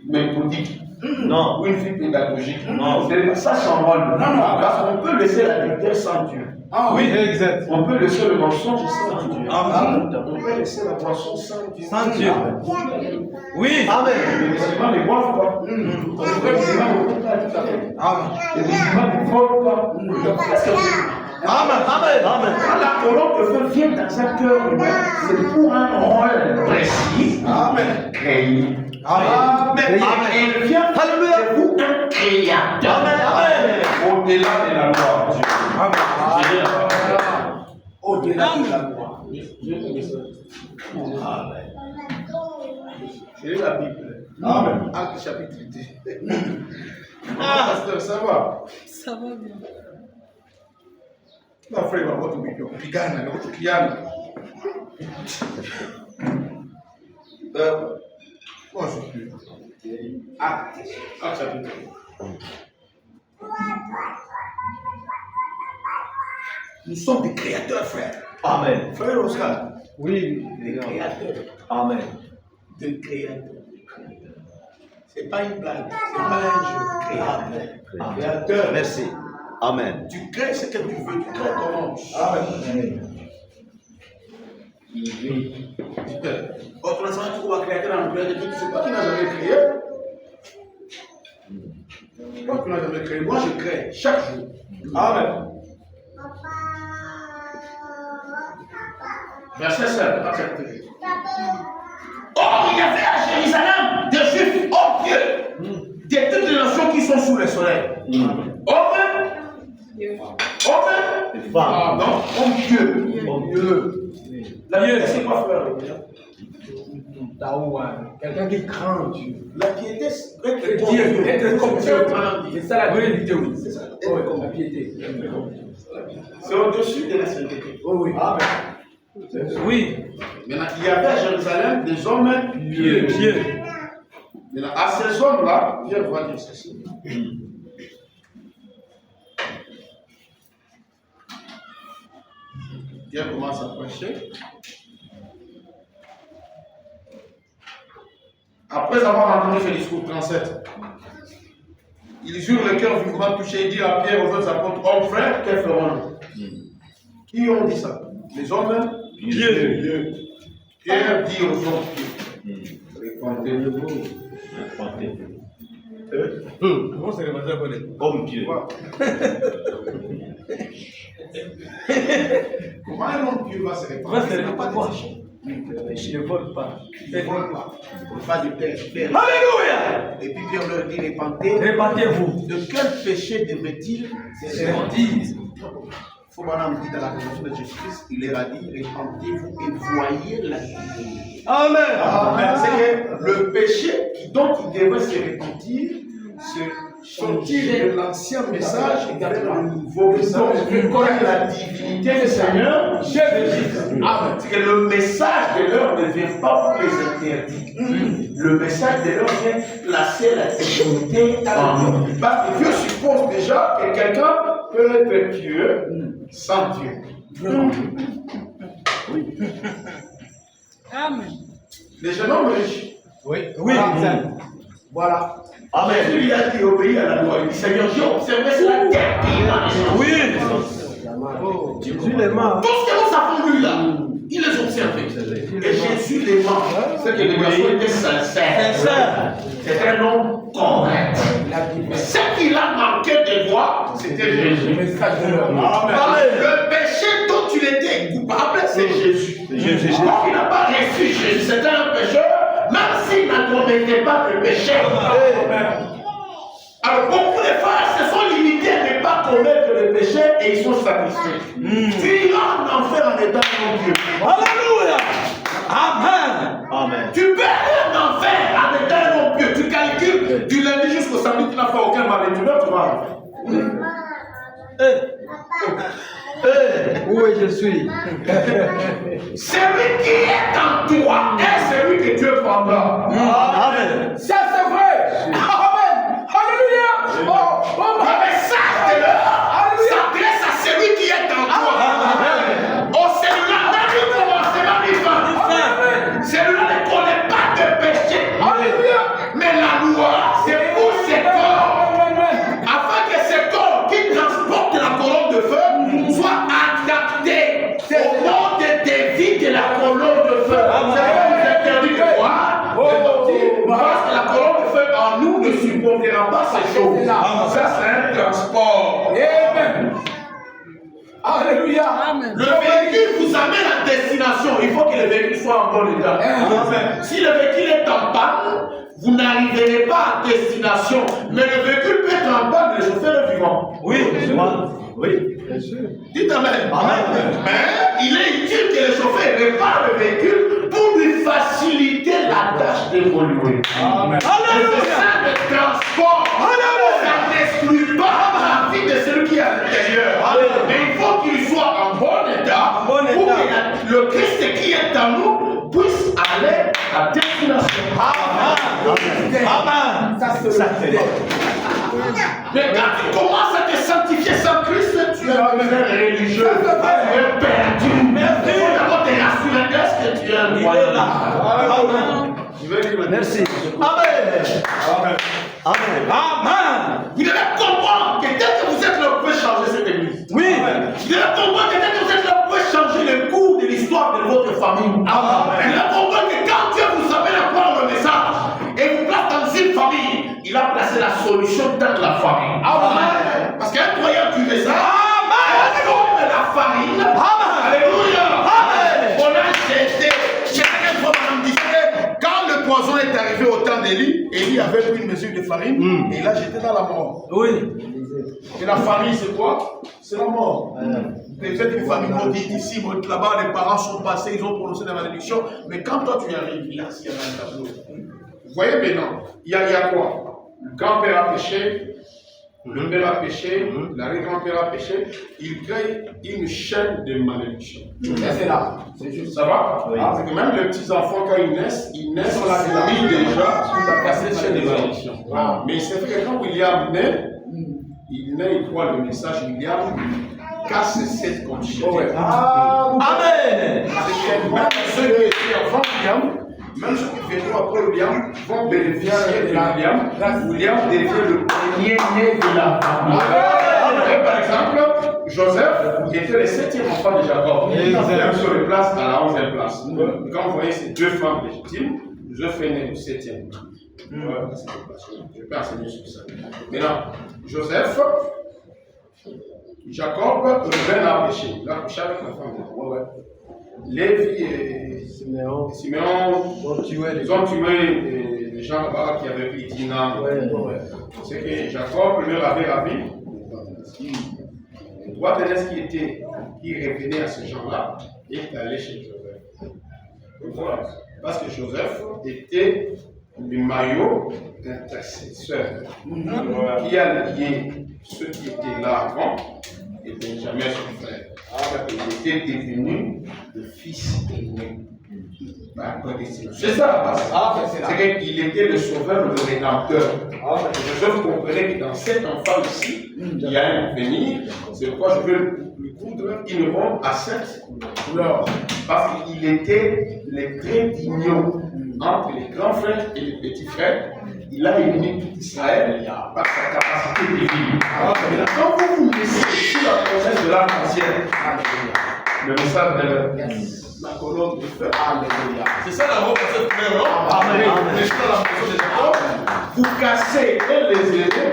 méthodique. Non. Ou une vie pédagogique. Non. C'est pas ça son rôle. Non. Parce qu'on peut laisser la vérité sans Dieu. Oui, exact. On peut laisser le mensonge sans Dieu. Amen. On peut laisser la boisson sans Dieu. Sans Dieu. Oui. Amen. Les musulmans ne boivent pas. Les musulmans ne boivent pas tout à fait. Les musulmans ne volent pas. Amen. Amen. Quand la colonne de feu vient dans un cœur humain, c'est pour un rôle précis. Créé. Amen. Elle vient c'est vous un créateur. Amen. Au-delà de la loi. Amen. Au-delà de la loi. C'est la Bible. Amen. Acte chapitre 2. Pasteur, ça va? Ça va bien. Non, frère, on va te mettre au pigana, au piano. Moi, je suis plus. Acte chapitre 2. Nous sommes des créateurs, frère. Amen. Frère Oscar. Oui. Des créateurs. Amen. Des créateurs. C'est pas une blague. C'est pas un jeu. Créateur. Créateur. Merci. Amen. Tu crées ce que tu veux. Tu crées ton nom. Amen. Autrement, tu trouves un créateur en plein de tout. C'est pas qui n'a jamais créé. C'est pas qui n'a jamais créé. Moi, je crée chaque jour. Amen. Verset 7. Or, il y avait à Jérusalem des Juifs, oh Dieu, de toutes les nations qui sont sous le soleil. Femme. Non, Dieu. La piété, c'est quoi faire? Quelqu'un qui craint Dieu. La piété, c'est Être comme Dieu. C'est ça la vérité, oui. C'est ça. Être comme la piété. c'est au-dessus de la sainteté. Oui. Oui. Maintenant, il y avait à Jérusalem des hommes pieux. Maintenant, à ces hommes-là, Dieu va dire ceci. Pierre commence à prêcher. Après avoir entendu ce discours 37, ils eurent le cœur vivement touché et dit à Pierre, aux autres apôtres, hommes frères, que ferons-nous? Qui ont dit ça? Les hommes? Dieu. Pierre dit aux hommes Dieu. Répandez-vous. Comment c'est le Comme Dieu. Comment un homme Dieu va se répandre? Il n'a pas de Il ne vole pas. Il ne vole pas. Il ne pas de terre. Alléluia. Et puis Pierre leur dit, Répandez-vous. de quel péché devait-il se répandre? Il faut maintenant me dire dans la révélation de Jésus-Christ, il leur a dit, répandez-vous et voyez la vie. Amen. C'est que le péché dont il devait se repentir, se sortir de l'ancien message et vers le nouveau message, reconnaître la divinité du Seigneur Jésus-Christ. C'est que le message de l'heure ne vient pas pour les interdire. Le message de l'heure vient placer la divinité en nous. Parce que Dieu suppose déjà que quelqu'un peut être pieux sans Dieu. Amen. Les jeunes hommes riches. Oui. Voilà. Amen. Jésus lui a dit, obéis à la loi. Il dit, Seigneur, j'ai observé cela dernièrement. Oui. Jésus les ment. Tout ce que nous avons lu là, il les observait. Et Jésus les ment. C'est que les garçons étaient sincères. C'était un homme correct. Ce qu'il a manqué de voir, c'était Jésus. Le péché dont il était coupable, c'est Jésus. Donc il n'a pas reçu Jésus. C'était un pécheur, même s'il ne commettait pas de péché. Alors beaucoup de frères se sont limités à ne pas commettre de péché et ils sont satisfaits. Tu iras en enfer en étant mon Dieu. Alléluia. Amen. Tu peux aller en enfer en étant mon Dieu. Tu calcules du lundi jusqu'au samedi, tu n'as fait aucun mal. Tu vas en enfer. Où je suis? Celui qui est en toi est celui que Dieu prendra. Amen. Ça c'est vrai. Amen. Alléluia. Le message de l'heure s'adresse à celui qui est en toi. Au celui-là, même du commencement du fin. Celui-là ne connaît pas de péché. Mais la loi, c'est pour ses corps. Afin que ce corps qui transporte la colonne de feu soit adapté au mode de vie de la colonne de feu. C'est interdit de boire, de sortir, parce que la colonne de feu en nous ne supportera pas ces choses. Ça, c'est un transport. Amen. Alléluia. Le véhicule vous amène à destination. Il faut que le véhicule soit en bon état. Si le véhicule est en panne, vous n'arriverez pas à destination. Mais le véhicule peut être en panne, le chauffeur est vivant. Oui. Dites Amen. Mais il est utile que le chauffeur répare le véhicule pour lui faciliter la tâche d'évoluer. C'est ça le transport. Ça n'exclut pas la vie de celui qui est à l'intérieur. Mais il faut qu'il soit en bon état pour que le Christ qui est en nous puisse aller à destination. Amen. Ça c'est Mais quand tu commences à te sanctifier sans Christ, tu es un religieux, un perdu. Il faut d'abord te rassurer de ce que tu es un croyant. Merci. Amen. Vous devez comprendre que dès que vous êtes là, vous pouvez changer cette église. Oui. Vous devez comprendre que dès que vous êtes là, vous pouvez changer le cours de l'histoire de votre famille. Vous devez comprendre que quand Dieu vous amène à prendre le message et vous place dans une famille, il a placé la solution dans la famille. Parce qu'un croyant du message, comme la farine. Alléluia. On a jeté. Chacun fois, madame disait que quand le poison est arrivé au temps d'Élie, Élie avait pris une mesure de farine et il a jeté dans la mort. Oui. Et la famille, c'est quoi? C'est la mort. Peut-être une famille maudite ici, là-bas, les parents sont passés, ils ont prononcé la malédiction. Mais quand toi tu arrives, il y a un tableau. Vous voyez maintenant, il y a quoi? Le grand-père a péché, le père a péché, l'arrière-grand-père a péché. Il crée une chaîne de malédiction. C'est là. C'est juste. Ça va? C'est que même les petits-enfants, quand ils naissent dans la famille déjà, il cette chaîne de malédiction. Mais c'est vrai que quand William naît, il croit le message. William, casse cette condition. Amen. Même ceux qui étaient avant William, même ceux qui viendront après William, vont bénéficier de William. William devient le premier né de la famille. Par exemple, Joseph était le 7e enfant de Jacob. Il est sur les places à la 11e place. Quand vous voyez ces deux femmes légitimes, Joseph est né au 7e. Je peux enseigner sur ça. Maintenant, Joseph, Jacob, Reuben a péché. Il a péché avec la femme. Lévi et Siméon, ils ont tué les gens là-bas qui avaient pris Dina. C'est que Jacob, lui avait ravi. Le droit de l'Est qui revenait à ces gens-là est allé chez Joseph. Pourquoi? Parce que Joseph était le maillot intercesseur qui a lié ceux qui étaient là avant et Benjamin son frère. Il était devenu le fils aîné. C'est ça la base. C'est qu'il était le sauveur, le rédempteur. Joseph comprenait que dans cet enfant ici, il y a un venir. C'est pourquoi je veux lui coudre une robe à 7 couleurs. Parce qu'il était le trait d'union entre les grands frères et les petits frères. Il a uni tout Israël par sa capacité divine. Quand vous vous laissez sur la promesse de l'arc-en-ciel, le message de la colonne de feu, c'est ça la robe à cette couleur, non? Vous cassez et les aider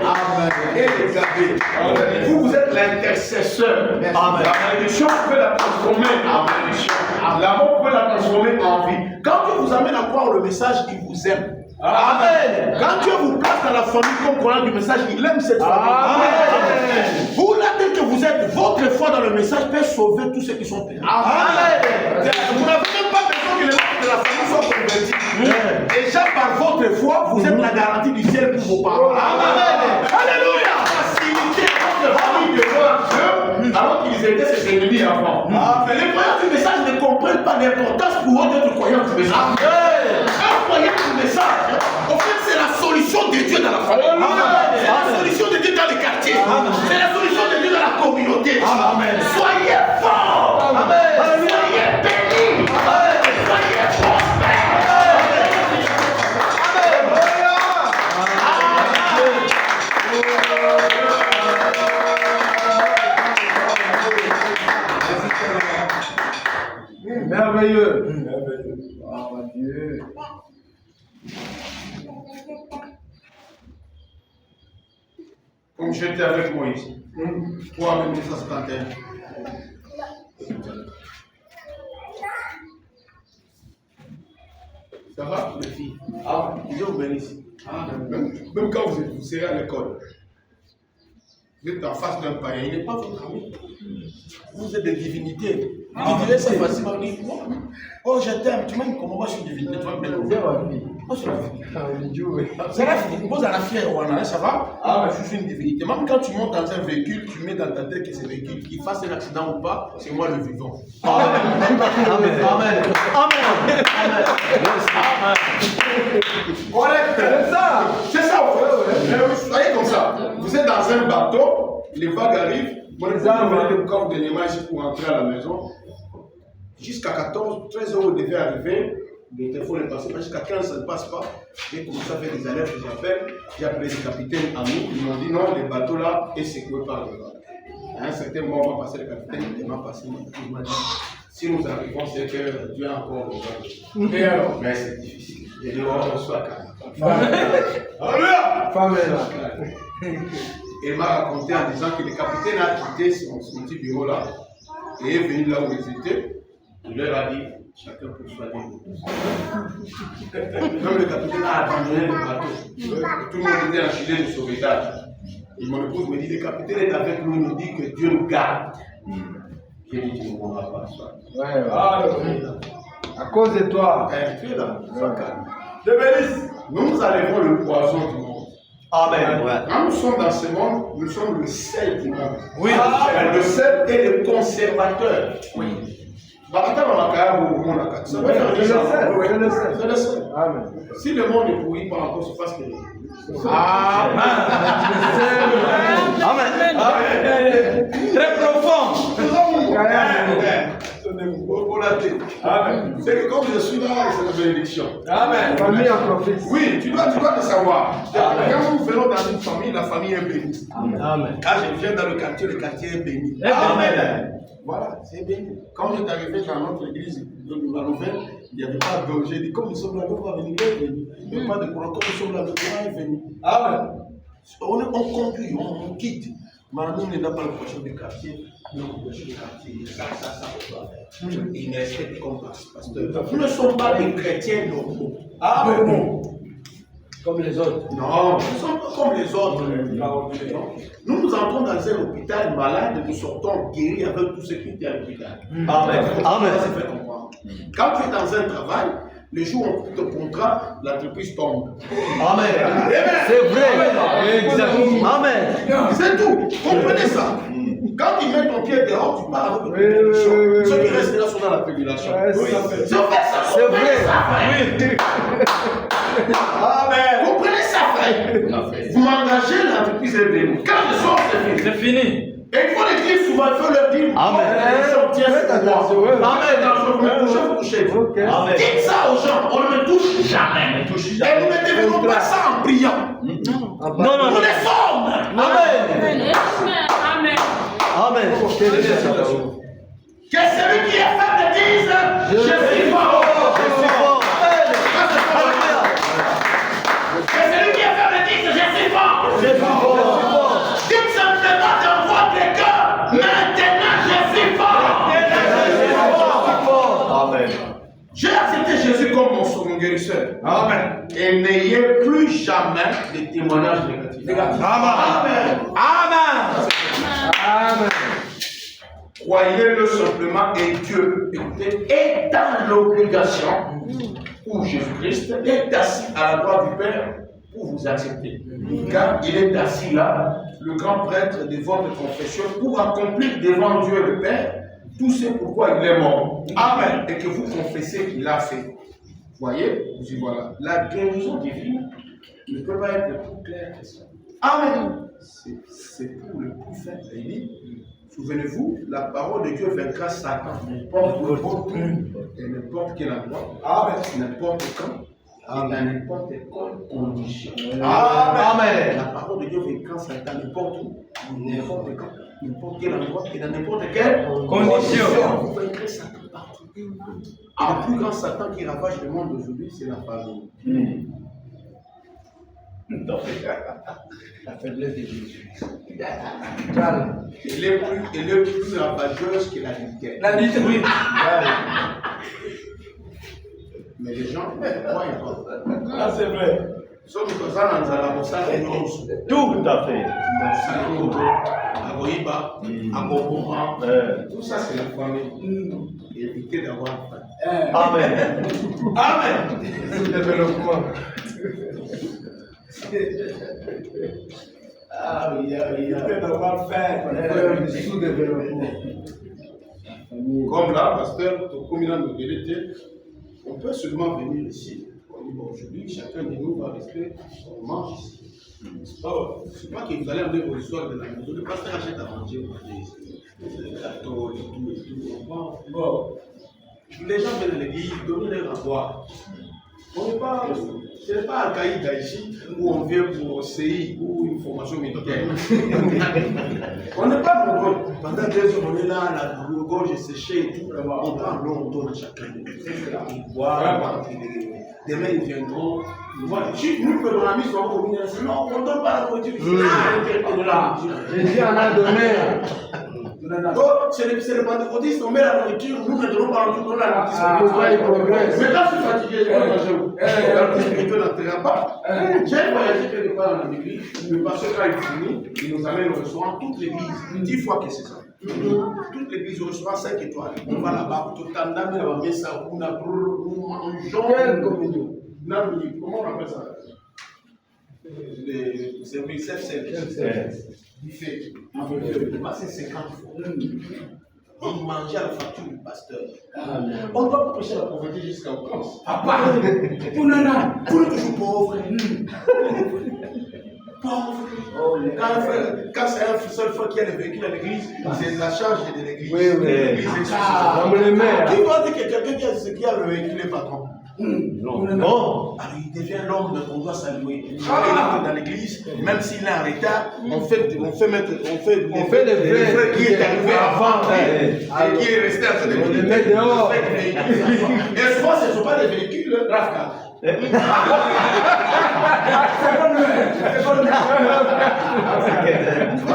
et les garder. Vous êtes l'intercesseur. La malédiction peut la transformer en malédiction. La mort peut la transformer en vie. Quand Dieu vous amène à croire le message, il vous aime. Amen. Quand Dieu vous place dans la famille comme croyant du message, il aime cette famille. Amen. Vous, là, tel que vous êtes, votre foi dans le message peut sauver tous ceux qui sont perdus. Amen. Vous n'avez même pas besoin que les membres de la famille soient convertis. Déjà, par votre foi, vous êtes la garantie du ciel pour vos parents. Amen. Alléluia. Facilitez votre famille de voir Dieu alors qu'ils étaient ses ennemis avant. Les croyants du message ne comprennent pas l'importance pour eux d'être croyants du message. Un croyant du message, en fait, c'est la solution de Dieu dans la famille. C'est la solution de Dieu dans les quartiers. C'est la solution de Dieu dans la communauté. Soyez forts. Soyez bénis. Soyez prospères. Merveilleux. Oh mon Dieu. Comme j'étais avec Moïse. Toi, en 1971. Ça va, les filles? Dieu vous bénisse. Même quand vous serez à l'école, vous êtes en face d'un païen, il n'est pas votre ami. Vous êtes des divinités. Vous direz ça facilement. Oh, je t'aime, tu m'aimes comment moi je suis divinité. Tu vas me dire. Moi je suis divinité. Vous avez la fière, ça va? Je suis une divinité. Même quand tu montes dans un véhicule, tu mets dans ta tête que c'est véhicule, qu'il fasse un accident ou pas, c'est moi le vivant. Amen. Correct. C'est ça. Soyez comme ça. Vous êtes dans un bateau, les vagues arrivent. Vous venez de corps de Néma ici pour entrer à la maison. Jusqu'à 14, 13 heures, vous devez arriver. Le téléphone est passé, jusqu'à 15, ça ne passe pas. J'ai commencé à faire des alertes, j'ai appelé les capitaines amis. Ils m'ont dit non, le bateau là est secoué par le vent. À un certain moment, on va passer le capitaine, il m'a passé, il m'a dit si nous arrivons, c'est que Dieu a encore besoin. Et alors? Mais c'est difficile. J'ai dit, on soit calme. Il m'a raconté en disant que le capitaine a quitté son petit bureau là et est venu là où ils étaient. Il leur a dit chacun pour soigner. Même le capitaine a abandonné le bateau. Tout le monde était en gilet de sauvetage. Et mon épouse me dit le capitaine est avec nous, il nous dit que Dieu nous garde. J'ai dit tu ne mourras pas. À cause de toi. Tu es là, sois calme. De bénisse. Nous enlèvons le poison du monde. Amen. Quand nous sommes dans ce monde, nous sommes le sel du monde. Oui. Le sel est le conservateur. Oui. Ça va faire des gens. Je le sais. Je le sais. Amen. Si le monde ne pourrit pas encore, c'est parce que. Amen. Amen. Très profond. C'est que comme je suis là, c'est la bénédiction. Amen. Famille en prophétie. Oui, tu dois le savoir. Quand nous venons dans une famille, la famille est bénie. Amen. Quand je viens dans le quartier est béni. Amen. Voilà, c'est béni. Quand je suis arrivé dans notre église de la Nouvelle, il n'y avait pas de danger. J'ai dit, comme nous sommes là, nous va venir, il est venu. Il n'y a pas de courant. Comme nous sommes là, le courant est venu. Amen. On conduit, on quitte. Maintenant, on n'est pas le prochain du quartier. Non, le prochain du quartier. Ça, on doit faire. Il respecte comme pasteur. Nous ne sommes pas des chrétiens normaux. Amen. Comme les autres. Non, nous ne sommes pas comme les autres. Nous entrons dans un hôpital malade, nous sortons guéris avec tous ceux qui étaient à l'hôpital. Amen. Amen. Ça se fait comprendre. Quand tu es dans un travail, le jour où on coupe le contrat, l'entreprise tombe. Amen. C'est vrai. Exactement. Amen. C'est tout. Comprenez ça. Quand tu mets ton pied dehors, tu pars avec une bénédiction. Ceux qui restent là sont dans la tribulation. C'est vrai. Amen. Comprenez ça, frère. Vous m'engagez, l'entreprise est bénie. Quand je sors, c'est fini. C'est fini. Et il faut le dire souvent, il faut le dire. Amen. Amen. Amen. Dites ça aux gens, on ne me touche jamais. Et nous ne devenons pas ça en priant. Non. Nous les sommes. Amen. Amen. Amen. Que celui qui est fait dise, je suis fort. Que celui qui est fait dise, je suis fort. Dites simplement dans votre cœur, maintenant je suis fort. Amen. J'ai accepté Jésus comme mon second guérisseur. Amen. Et n'ayez plus jamais de témoignages négatifs. Amen. Amen. Amen. Croyez-le simplement et Dieu, écoutez, est dans l'obligation où Jésus-Christ est assis à la droite du Père pour vous accepter. Car il est assis là, le grand prêtre de votre confession, pour accomplir devant Dieu le Père tout ce pourquoi il est mort. Amen. Et que vous confessez qu'il a fait. Voyez, vous y voilà. La guérison divine ne peut pas être plus claire que ça. Amen. C'est pour le plus faible. Il dit, souvenez-vous, la parole de Dieu vaincra Satan, n'importe où et n'importe quel endroit, n'importe quand, et dans n'importe quelle condition. Amen. La parole de Dieu vaincra Satan n'importe où, n'importe quand, n'importe quel endroit, et dans n'importe quelle condition. Vous vaincrez Satan partout. Le plus grand Satan qui ravage le monde aujourd'hui, c'est la famille. La faiblesse de Jésus. Elle est plus ravageuse que la litière. La litière, oui. Mais les gens ne croient pas. Ah, c'est vrai. Sauf que ça, dans la Mossad, Tout à fait. à Goïba, à Boboma, tout ça, c'est la famille. Évitez d'avoir faim. Amen. Amen. Le développement. Ah oui, Évitez d'avoir faim. Sous-développement. Comme là, pasteur, comme il a nous vérité, on peut seulement venir ici. Aujourd'hui, chacun de nous va rester, on mange ici. C'est pas que vous allez amener vos histoires de la maison. Le pasteur achète à manger, vous mangez ici. Les gâteaux, et tout. Bon. Les gens viennent à l'église, donnez-leur à boire. Ce n'est pas Al-Qaïda ici où on vient pour CI ou une formation militaire. On n'est pas nombreux. Pendant 2 heures, on est là, la gorge est séchée et tout. On prend l'eau, on donne à chacun. Ils boivent, demain ils viendront. Si nous faisons la mise en communication, non, on ne donne pas la nourriture. Jésus en a donné. Donc, c'est le pentecôtiste, on met la nourriture, nous ne donnons pas la nourriture. Mais quand je suis fatigué, je vais manger où? La spirituelle n'entrera pas. J'ai voyagé quelque part dans l'église, le pasteur, quand il finit, il nous amène au restaurant, toute l'église, 10 fois que c'est ça. Toute l'église au restaurant 5 étoiles. On va là-bas, tout le temps, on met ça, on a Quelle communion? comment on appelle ça? C'est 7 buffet. C'est 50 fois. vous mangez à la facture du pasteur. On ne doit pas prêcher la pauvreté jusqu'à France. Papa, on en a. Vous êtes toujours pauvre. Pauvre. Quand c'est un seul fois qu'il y a le véhicule à l'église, c'est la charge de l'église. Oui, oui. L'église est Comme les mères. Qui doit dire que quelqu'un qui a le véhicule est patron? Non. Alors il devient l'homme qu'on doit saluer. Il entre dans l'église, même s'il est en retard, on fait des vrais qui est arrivé avant et qui est resté à ce On les met dehors. Et souvent ce ne sont pas des véhicules Rafka.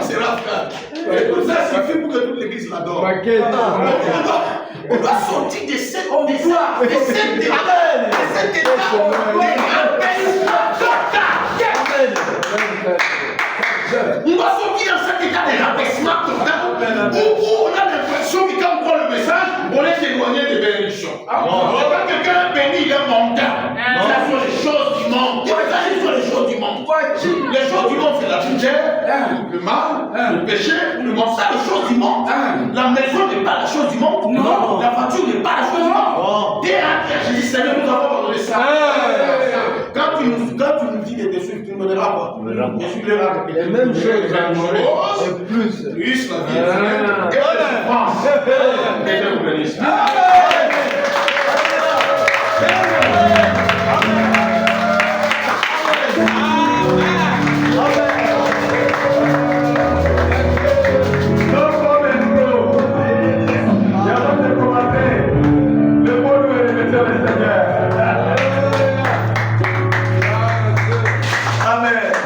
C'est Rafka. Et tout ça suffit pour que toute l'église l'adore. On doit sortir de cette on va sortir dans cet état de rabaissement total où on a l'impression que quand on prend le message, on est éloigné de bénédiction. Quand quelqu'un bénit, il est montant. Ça sont les choses du monde. Ça sont les choses du monde. Les choses du monde, c'est la fougère, le mal, le péché, le mensonge, les choses du monde. La maison n'est pas la chose du monde. Non. La voiture n'est pas la chose du monde. Dès que Jésus Seigneur nous avons pardonné ça. Quand tu nous dis de te suivre, tu ne me diras pas. Je suis le rare. Les mêmes choses, et plus. Plus la vie. Et la souffrance. Et je vous bénisse.